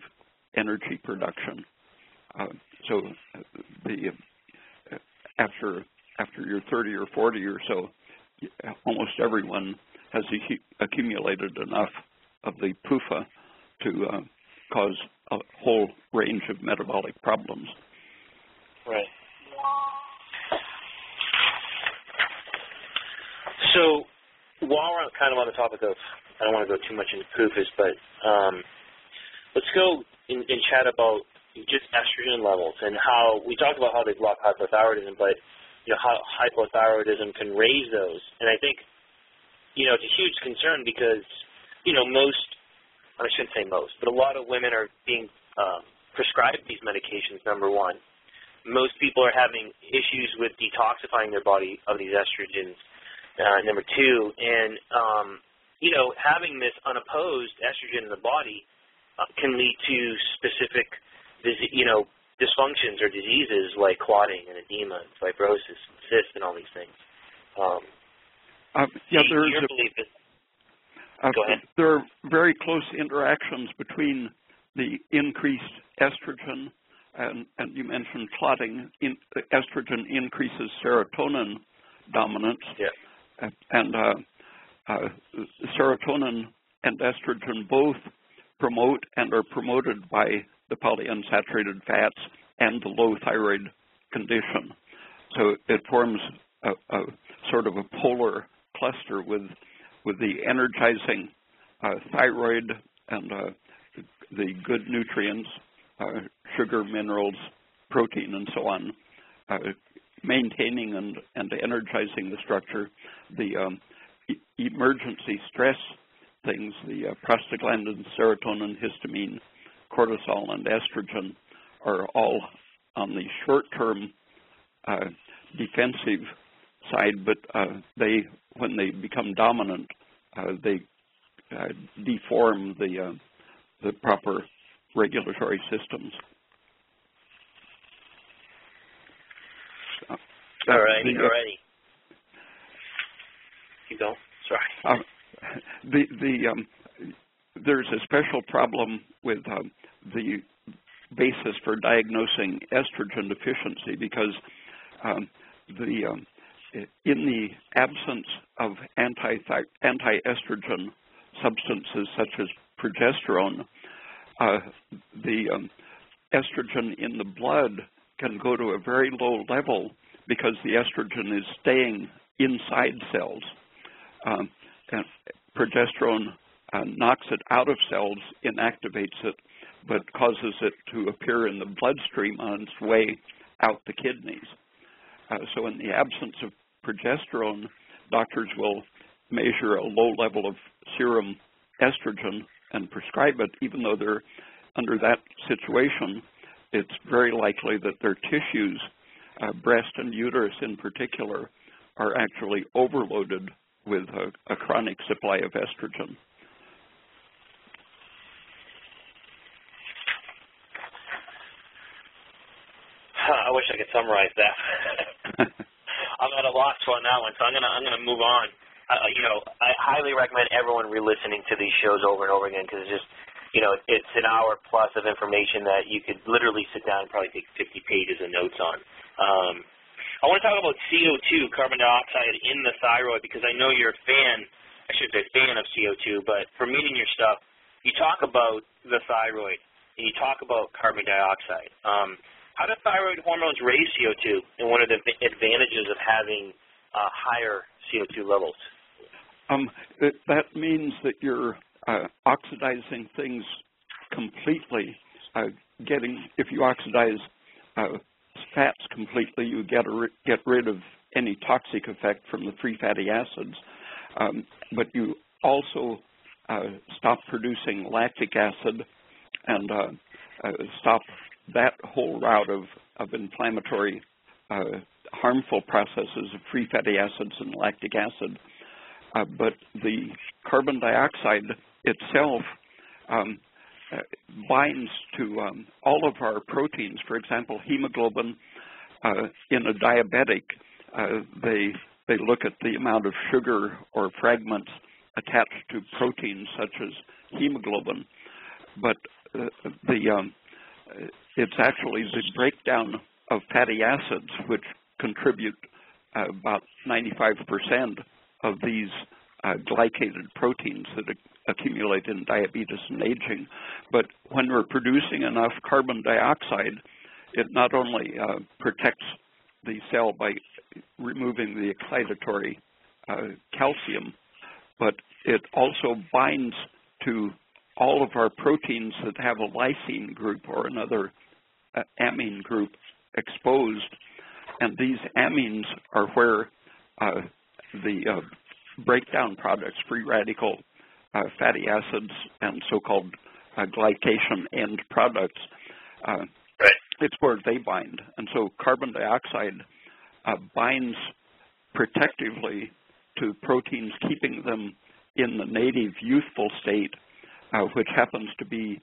energy production. So the after you're 30 or 40 or so, almost everyone has accumulated enough of the PUFA to cause a whole range of metabolic problems. Right. So while we're kind of on the topic of, I don't want to go too much into PUFAs, but let's go and chat about just estrogen levels and how we talked about how they block hypothyroidism, but how hypothyroidism can raise those. And I think it's a huge concern because most, I shouldn't say most, but a lot of women are being prescribed these medications. Number one, most people are having issues with detoxifying their body of these estrogens. Number two, and having this unopposed estrogen in the body can lead to specific, dysfunctions or diseases like clotting and edema, and fibrosis, and cysts, and all these things. Go ahead. There are very close interactions between the increased estrogen and you mentioned clotting. Estrogen increases serotonin dominance. Yeah. And serotonin and estrogen both promote and are promoted by the polyunsaturated fats and the low thyroid condition. So it forms a sort of a polar cluster with the energizing thyroid and the good nutrients, sugar, minerals, protein, and so on, maintaining and energizing the structure. The emergency stress things, the prostaglandins, serotonin, histamine, cortisol, and estrogen are all on the short-term defensive side, but when they become dominant, they deform the proper regulatory systems. Alrighty. Keep going. Sorry. There's a special problem with the basis for diagnosing estrogen deficiency because in the absence of anti-estrogen substances such as progesterone, the estrogen in the blood can go to a very low level because the estrogen is staying inside cells. And progesterone knocks it out of cells, inactivates it, but causes it to appear in the bloodstream on its way out the kidneys. So in the absence of progesterone, doctors will measure a low level of serum estrogen and prescribe it, even though they're under that situation. It's very likely that their tissues, breast and uterus in particular, are actually overloaded with a chronic supply of estrogen. I wish I could summarize that. I'm at a loss on that one, so I'm gonna move on. I highly recommend everyone re-listening to these shows over and over again because it's just, it's an hour plus of information that you could literally sit down and probably take 50 pages of notes on. I want to talk about CO2, carbon dioxide in the thyroid, because I know you're a fan, I should say fan of CO2, but from reading your stuff, you talk about the thyroid and you talk about carbon dioxide. How do thyroid hormones raise CO2, and what are the advantages of having higher CO2 levels? That means that you're oxidizing things completely. If you oxidize fats completely, you get rid of any toxic effect from the free fatty acids. But you also stop producing lactic acid and stop that whole route of inflammatory, harmful processes of free fatty acids and lactic acid. But the carbon dioxide itself binds to all of our proteins. For example, hemoglobin in a diabetic, they look at the amount of sugar or fragments attached to proteins such as hemoglobin. But it's actually the breakdown of fatty acids which contribute about 95% of these glycated proteins that accumulate in diabetes and aging. But when we're producing enough carbon dioxide, it not only protects the cell by removing the excitatory calcium, but it also binds to all of our proteins that have a lysine group or another amine group exposed. And these amines are where the breakdown products, free radical fatty acids, and so-called glycation end products, it's where they bind. And so carbon dioxide binds protectively to proteins, keeping them in the native youthful state, which happens to be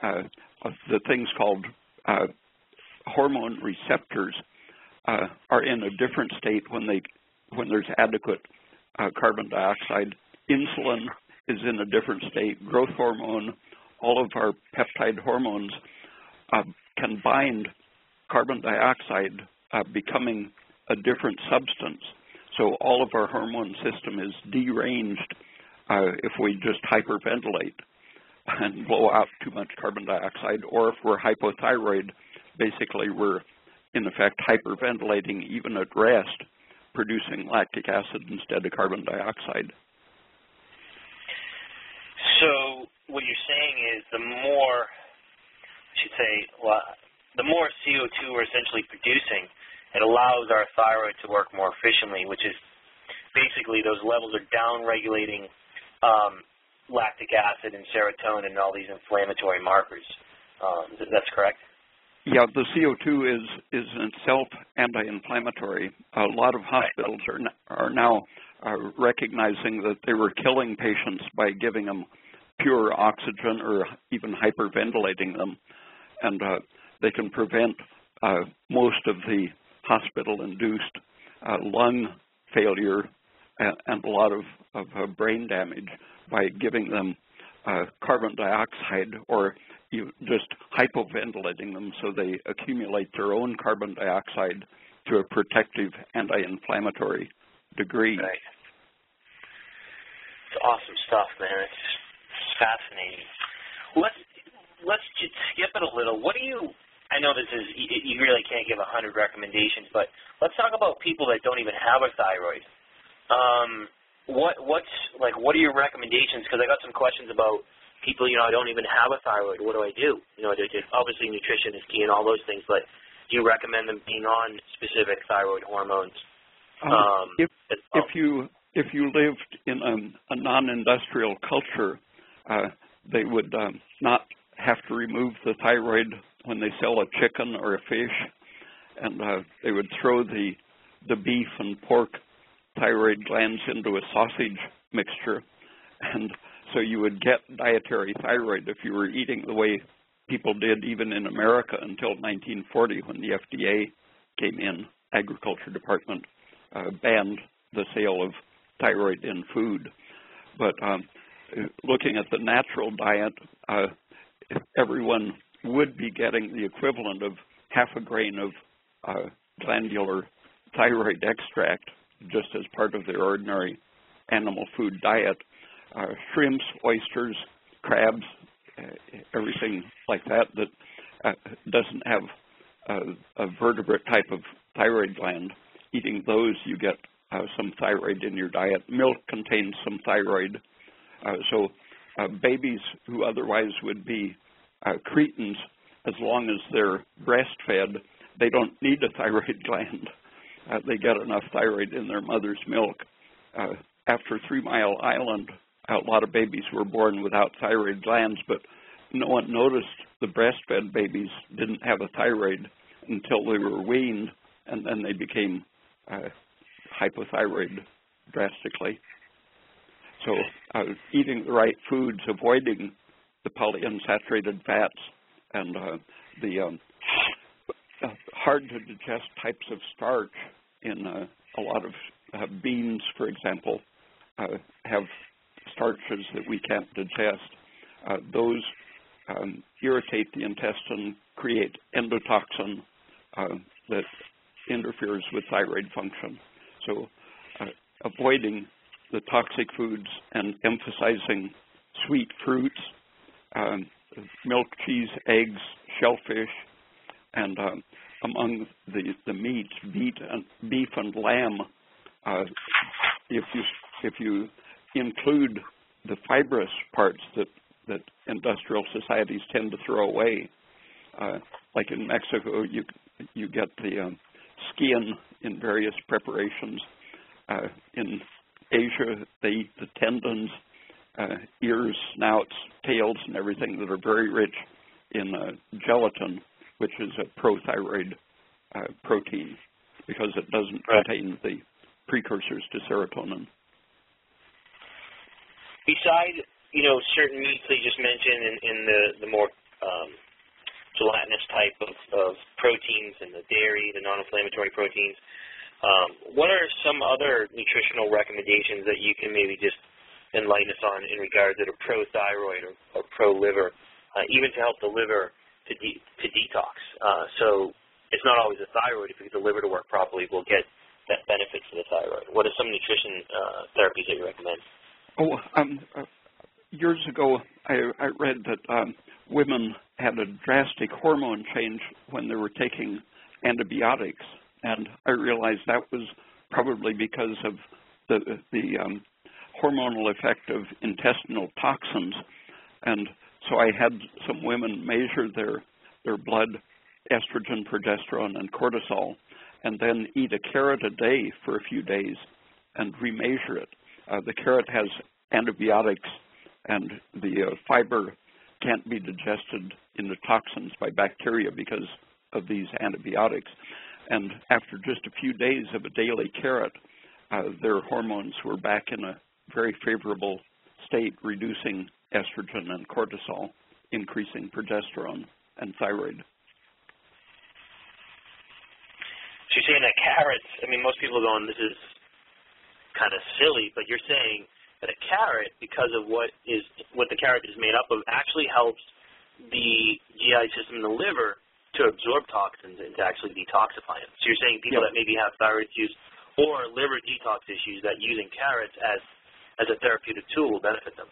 the things called hormone receptors are in a different state when there's adequate carbon dioxide. Insulin is in a different state. Growth hormone, all of our peptide hormones can bind carbon dioxide, becoming a different substance. So all of our hormone system is deranged if we just hyperventilate and blow out too much carbon dioxide, or if we're hypothyroid, basically we're in effect hyperventilating even at rest, producing lactic acid instead of carbon dioxide. So what you're saying is the more CO2 we're essentially producing, it allows our thyroid to work more efficiently, which is basically those levels are down-regulating lactic acid and serotonin and all these inflammatory markers. That's correct? Yeah, the CO2 is in itself anti-inflammatory. A lot of hospitals are now recognizing that they were killing patients by giving them pure oxygen or even hyperventilating them, and they can prevent most of the hospital-induced lung failure and a lot of brain damage by giving them carbon dioxide, or you just hypoventilating them so they accumulate their own carbon dioxide to a protective anti-inflammatory degree. Right. It's awesome stuff, man. It's fascinating. Let's just skip it a little. I know this is, you really can't give 100 recommendations, but let's talk about people that don't even have a thyroid. What are your recommendations? Because I got some questions about people, I don't even have a thyroid. What do I do? Obviously nutrition is key and all those things, but do you recommend them being on specific thyroid hormones? If you lived in a non-industrial culture, they would not have to remove the thyroid when they sell a chicken or a fish, and they would throw the beef and pork thyroid glands into a sausage mixture, and so you would get dietary thyroid if you were eating the way people did even in America until 1940, when the FDA came in, Agriculture Department banned the sale of thyroid in food. But looking at the natural diet, everyone would be getting the equivalent of half a grain of glandular thyroid extract just as part of their ordinary animal food diet. Shrimps, oysters, crabs, everything like that doesn't have a vertebrate type of thyroid gland. Eating those, you get some thyroid in your diet. Milk contains some thyroid. So babies who otherwise would be cretins, as long as they're breastfed, they don't need a thyroid gland. They get enough thyroid in their mother's milk. After 3 Mile Island, a lot of babies were born without thyroid glands, but no one noticed the breastfed babies didn't have a thyroid until they were weaned, and then they became hypothyroid drastically. So eating the right foods, avoiding the polyunsaturated fats and the hard-to-digest types of starch in a lot of beans, for example, have starches that we can't digest. Those irritate the intestine, create endotoxin that interferes with thyroid function. So avoiding the toxic foods and emphasizing sweet fruits, milk, cheese, eggs, shellfish, and among the meats, beef and lamb, if you include the fibrous parts that industrial societies tend to throw away, like in Mexico, you get the skin in various preparations. In Asia, they eat the tendons, ears, snouts, tails, and everything that are very rich in gelatin, which is a prothyroid protein, because it doesn't contain the precursors to serotonin. Besides, certain meats that you just mentioned in the more gelatinous type of proteins and the dairy, the non-inflammatory proteins, what are some other nutritional recommendations that you can maybe just enlighten us on in regards to pro-thyroid or pro-liver, even to help the liver to detox? So it's not always the thyroid. If we get the liver to work properly, we'll get that benefit for the thyroid. What are some nutrition therapies that you recommend? Years ago, I read that women had a drastic hormone change when they were taking antibiotics, and I realized that was probably because of the hormonal effect of intestinal toxins. And so I had some women measure their blood estrogen, progesterone, and cortisol, and then eat a carrot a day for a few days and remeasure it. The carrot has antibiotics, and the fiber can't be digested into toxins by bacteria because of these antibiotics. And after just a few days of a daily carrot, their hormones were back in a very favorable state, reducing estrogen and cortisol, increasing progesterone and thyroid. So you're saying that carrots, most people are going, this is kind of silly, but you're saying that a carrot, because of what the carrot is made up of, actually helps the GI system in the liver to absorb toxins and to actually detoxify them. So you're saying people that maybe have thyroid issues or liver detox issues, that using carrots as a therapeutic tool will benefit them?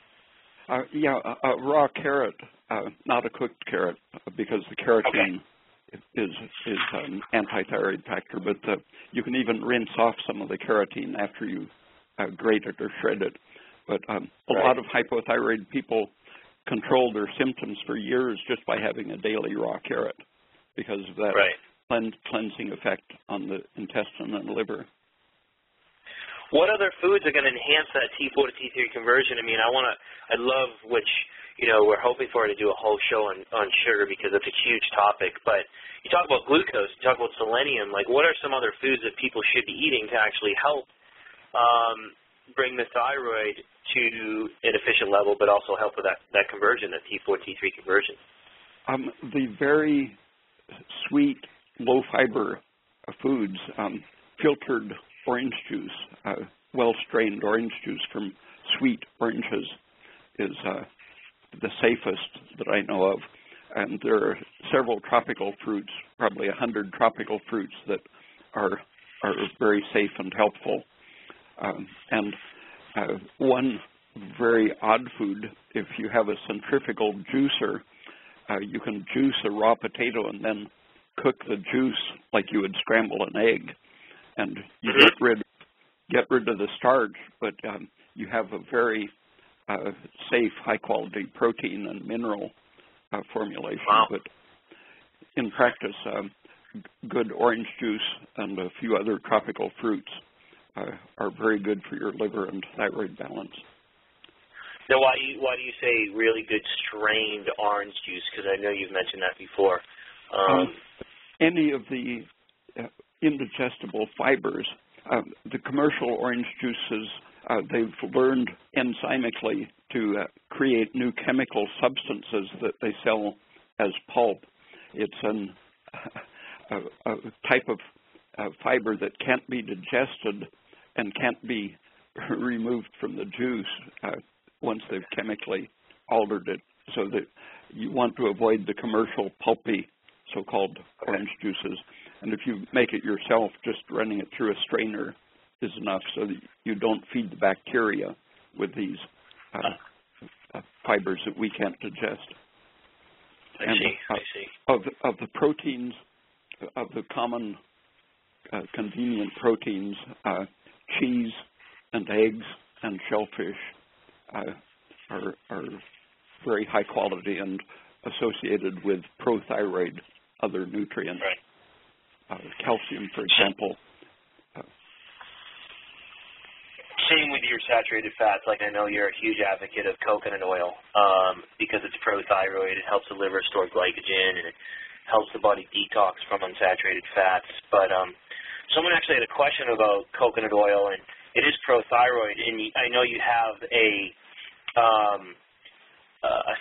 A raw carrot, not a cooked carrot, because the carotene is an anti-thyroid factor, but you can even rinse off some of the carotene after you grate it or shred it. But a lot of hypothyroid people control their symptoms for years just by having a daily raw carrot, because of that cleansing effect on the intestine and liver. What other foods are going to enhance that T4 to T3 conversion? I love, which, we're hoping for to do a whole show on sugar, because it's a huge topic. But you talk about glucose, you talk about selenium. What are some other foods that people should be eating to actually help bring the thyroid to an efficient level, but also help with that conversion, that T4 T3 conversion? The very sweet, low-fiber foods, filtered orange juice, well-strained orange juice from sweet oranges is the safest that I know of. And there are several tropical fruits, probably 100 tropical fruits that are very safe and helpful. And one very odd food, if you have a centrifugal juicer, you can juice a raw potato and then cook the juice like you would scramble an egg, and you get rid of the starch, but you have a very safe, high-quality protein and mineral formulation. Wow. But in practice, good orange juice and a few other tropical fruits are very good for your liver and thyroid balance. Now, why do you say really good strained orange juice? Because I know you've mentioned that before. Any of the indigestible fibers, the commercial orange juices, they've learned enzymically to create new chemical substances that they sell as pulp. It's a type of fiber that can't be digested and can't be removed from the juice once they've chemically altered it. So that you want to avoid the commercial pulpy so-called orange juices. And if you make it yourself, just running it through a strainer is enough so that you don't feed the bacteria with these fibers that we can't digest. I see. Of the proteins, of the common convenient proteins, cheese and eggs and shellfish are very high quality and associated with prothyroid, other nutrients. Right. Calcium, for example. Same with your saturated fats. Like, I know you're a huge advocate of coconut oil because it's prothyroid. It helps the liver store glycogen, and it helps the body detox from unsaturated fats. But someone actually had a question about coconut oil, and it is prothyroid. And I know you have a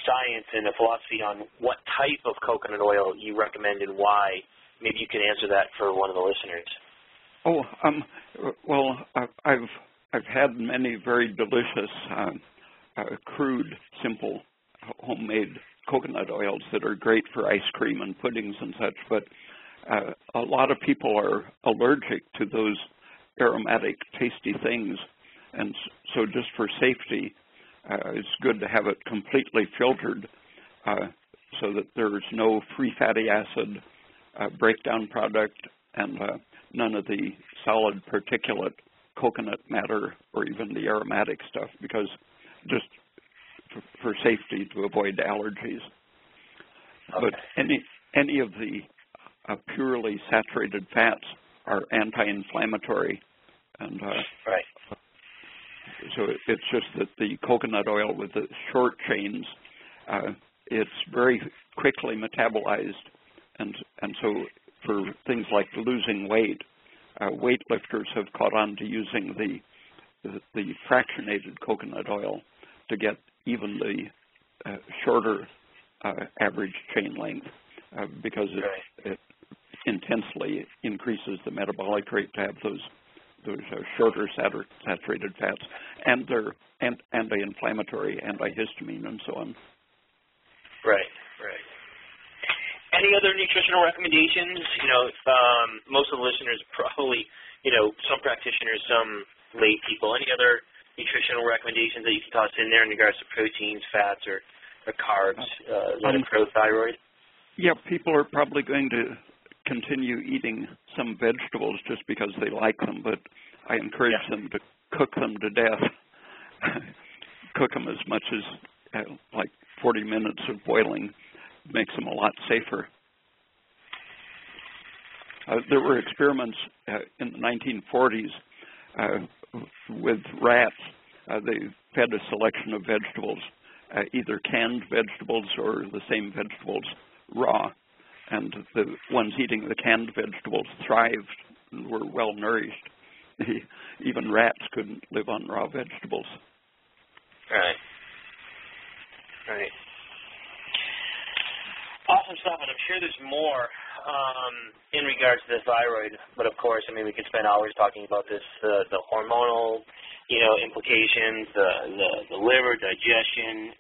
science and a philosophy on what type of coconut oil you recommend and why. Maybe you can answer that for one of the listeners. Well, I've had many very delicious, crude, simple, homemade coconut oils that are great for ice cream and puddings and such, but a lot of people are allergic to those aromatic, tasty things, and so just for safety, it's good to have it completely filtered so that there's no free fatty acid breakdown product and none of the solid particulate coconut matter or even the aromatic stuff, because just for safety to avoid allergies. Okay. But any of the purely saturated fats are anti-inflammatory, and right. So it's just that the coconut oil with the short chains, it's very quickly metabolized, and so for things like losing weight, weightlifters have caught on to using the fractionated coconut oil to get even the shorter average chain length because it intensely increases the metabolic rate to have those shorter saturated fats, and they're anti-inflammatory, antihistamine, and so on. Right. Any other nutritional recommendations? Most of the listeners probably, some practitioners, some lay people. Any other nutritional recommendations that you can toss in there in regards to proteins, fats, or carbs that are prothyroid? Yeah, people are probably going to continue eating some vegetables just because they like them, but I encourage them to cook them to death. Cook them as much as like 40 minutes of boiling makes them a lot safer. There were experiments in the 1940s with rats. They fed a selection of vegetables, either canned vegetables or the same vegetables raw. And the ones eating the canned vegetables thrived and were well nourished. Even rats couldn't live on raw vegetables. Right. Awesome stuff, and I'm sure there's more in regards to the thyroid. But of course, we can spend hours talking about this, the hormonal, implications, the liver, digestion,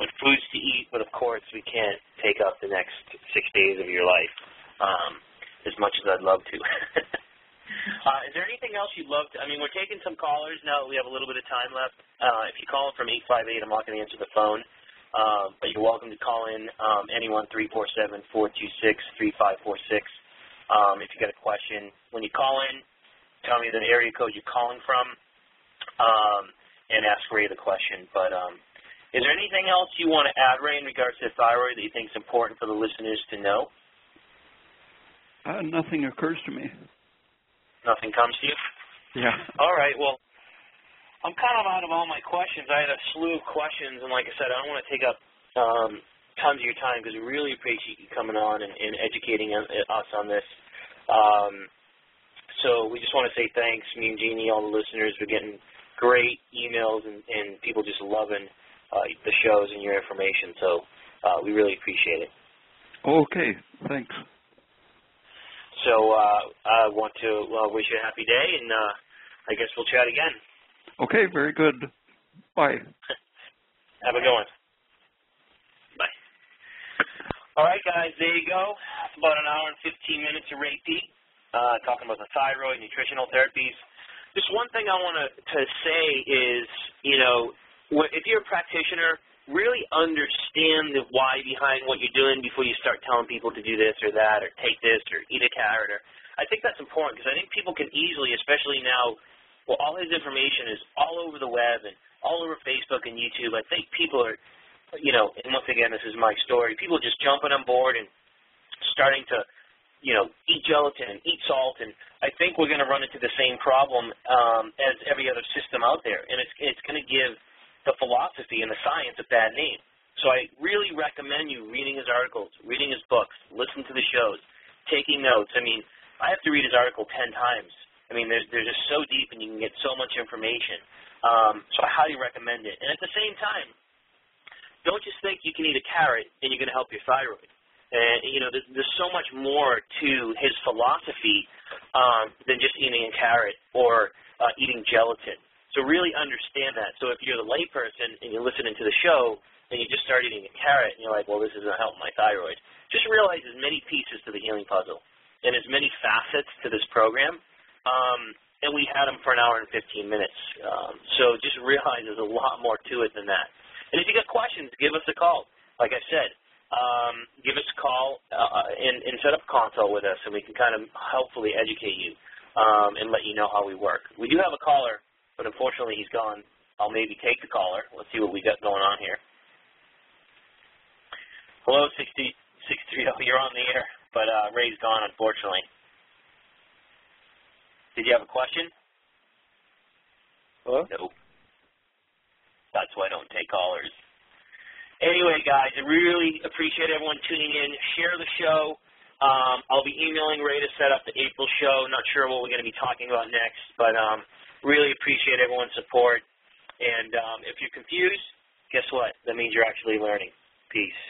what foods to eat. But of course, we can't take up the next 6 days of your life as much as I'd love to. Is there anything else you'd love to? We're taking some callers now that we have a little bit of time left. If you call in from 858, I'm not going to answer the phone. But you're welcome to call in anyone, 347-426-3546. If you got a question, when you call in, tell me the area code you're calling from and ask Ray the question. But is there anything else you want to add, Ray, in regards to the thyroid that you think is important for the listeners to know? Nothing occurs to me. Nothing comes to you? Yeah. All right, well, I'm kind of out of all my questions. I had a slew of questions, and like I said, I don't want to take up tons of your time because we really appreciate you coming on and educating us on this. So we just want to say thanks, me and Jeannie, all the listeners. We're getting great emails and people just loving the shows and your information. So we really appreciate it. Okay, thanks. So I want to wish you a happy day, and I guess we'll chat again. Okay, very good. Bye. Have a good one. Bye. All right, guys, there you go. last about an hour and 15 minutes of Ray P, talking about the thyroid, nutritional therapies. Just one thing I want to say is, if you're a practitioner, really understand the why behind what you're doing before you start telling people to do this or that or take this or eat a carrot. I think that's important because I think people can easily, especially now, all his information is all over the web and all over Facebook and YouTube. I think people are, and once again, this is my story, people are just jumping on board and starting to, eat gelatin and eat salt, and I think we're going to run into the same problem as every other system out there, and it's going to give the philosophy and the science a bad name. So I really recommend you reading his articles, reading his books, listening to the shows, taking notes. I mean, I have to read his article 10 times. I mean, they're just so deep and you can get so much information. So I highly recommend it. And at the same time, don't just think you can eat a carrot and you're going to help your thyroid. And, there's so much more to his philosophy than just eating a carrot or eating gelatin. So really understand that. So if you're the layperson and you're listening to the show and you just start eating a carrot and you're like, well, this isn't helping my thyroid, just realize there's many pieces to the healing puzzle and there's many facets to this program. And we had them for an hour and 15 minutes. So just realize there's a lot more to it than that. And if you got questions, give us a call. Like I said, give us a call and set up a consult with us and we can kind of hopefully educate you and let you know how we work. We do have a caller, but unfortunately he's gone. I'll maybe take the caller. Let's see what we got going on here. Hello, 630. You're on the air, but Ray's gone, unfortunately. Did you have a question? Hello? No. That's why I don't take callers. Anyway, guys, I really appreciate everyone tuning in. Share the show. I'll be emailing Ray to set up the April show. Not sure what we're going to be talking about next, but really appreciate everyone's support. And if you're confused, guess what? That means you're actually learning. Peace.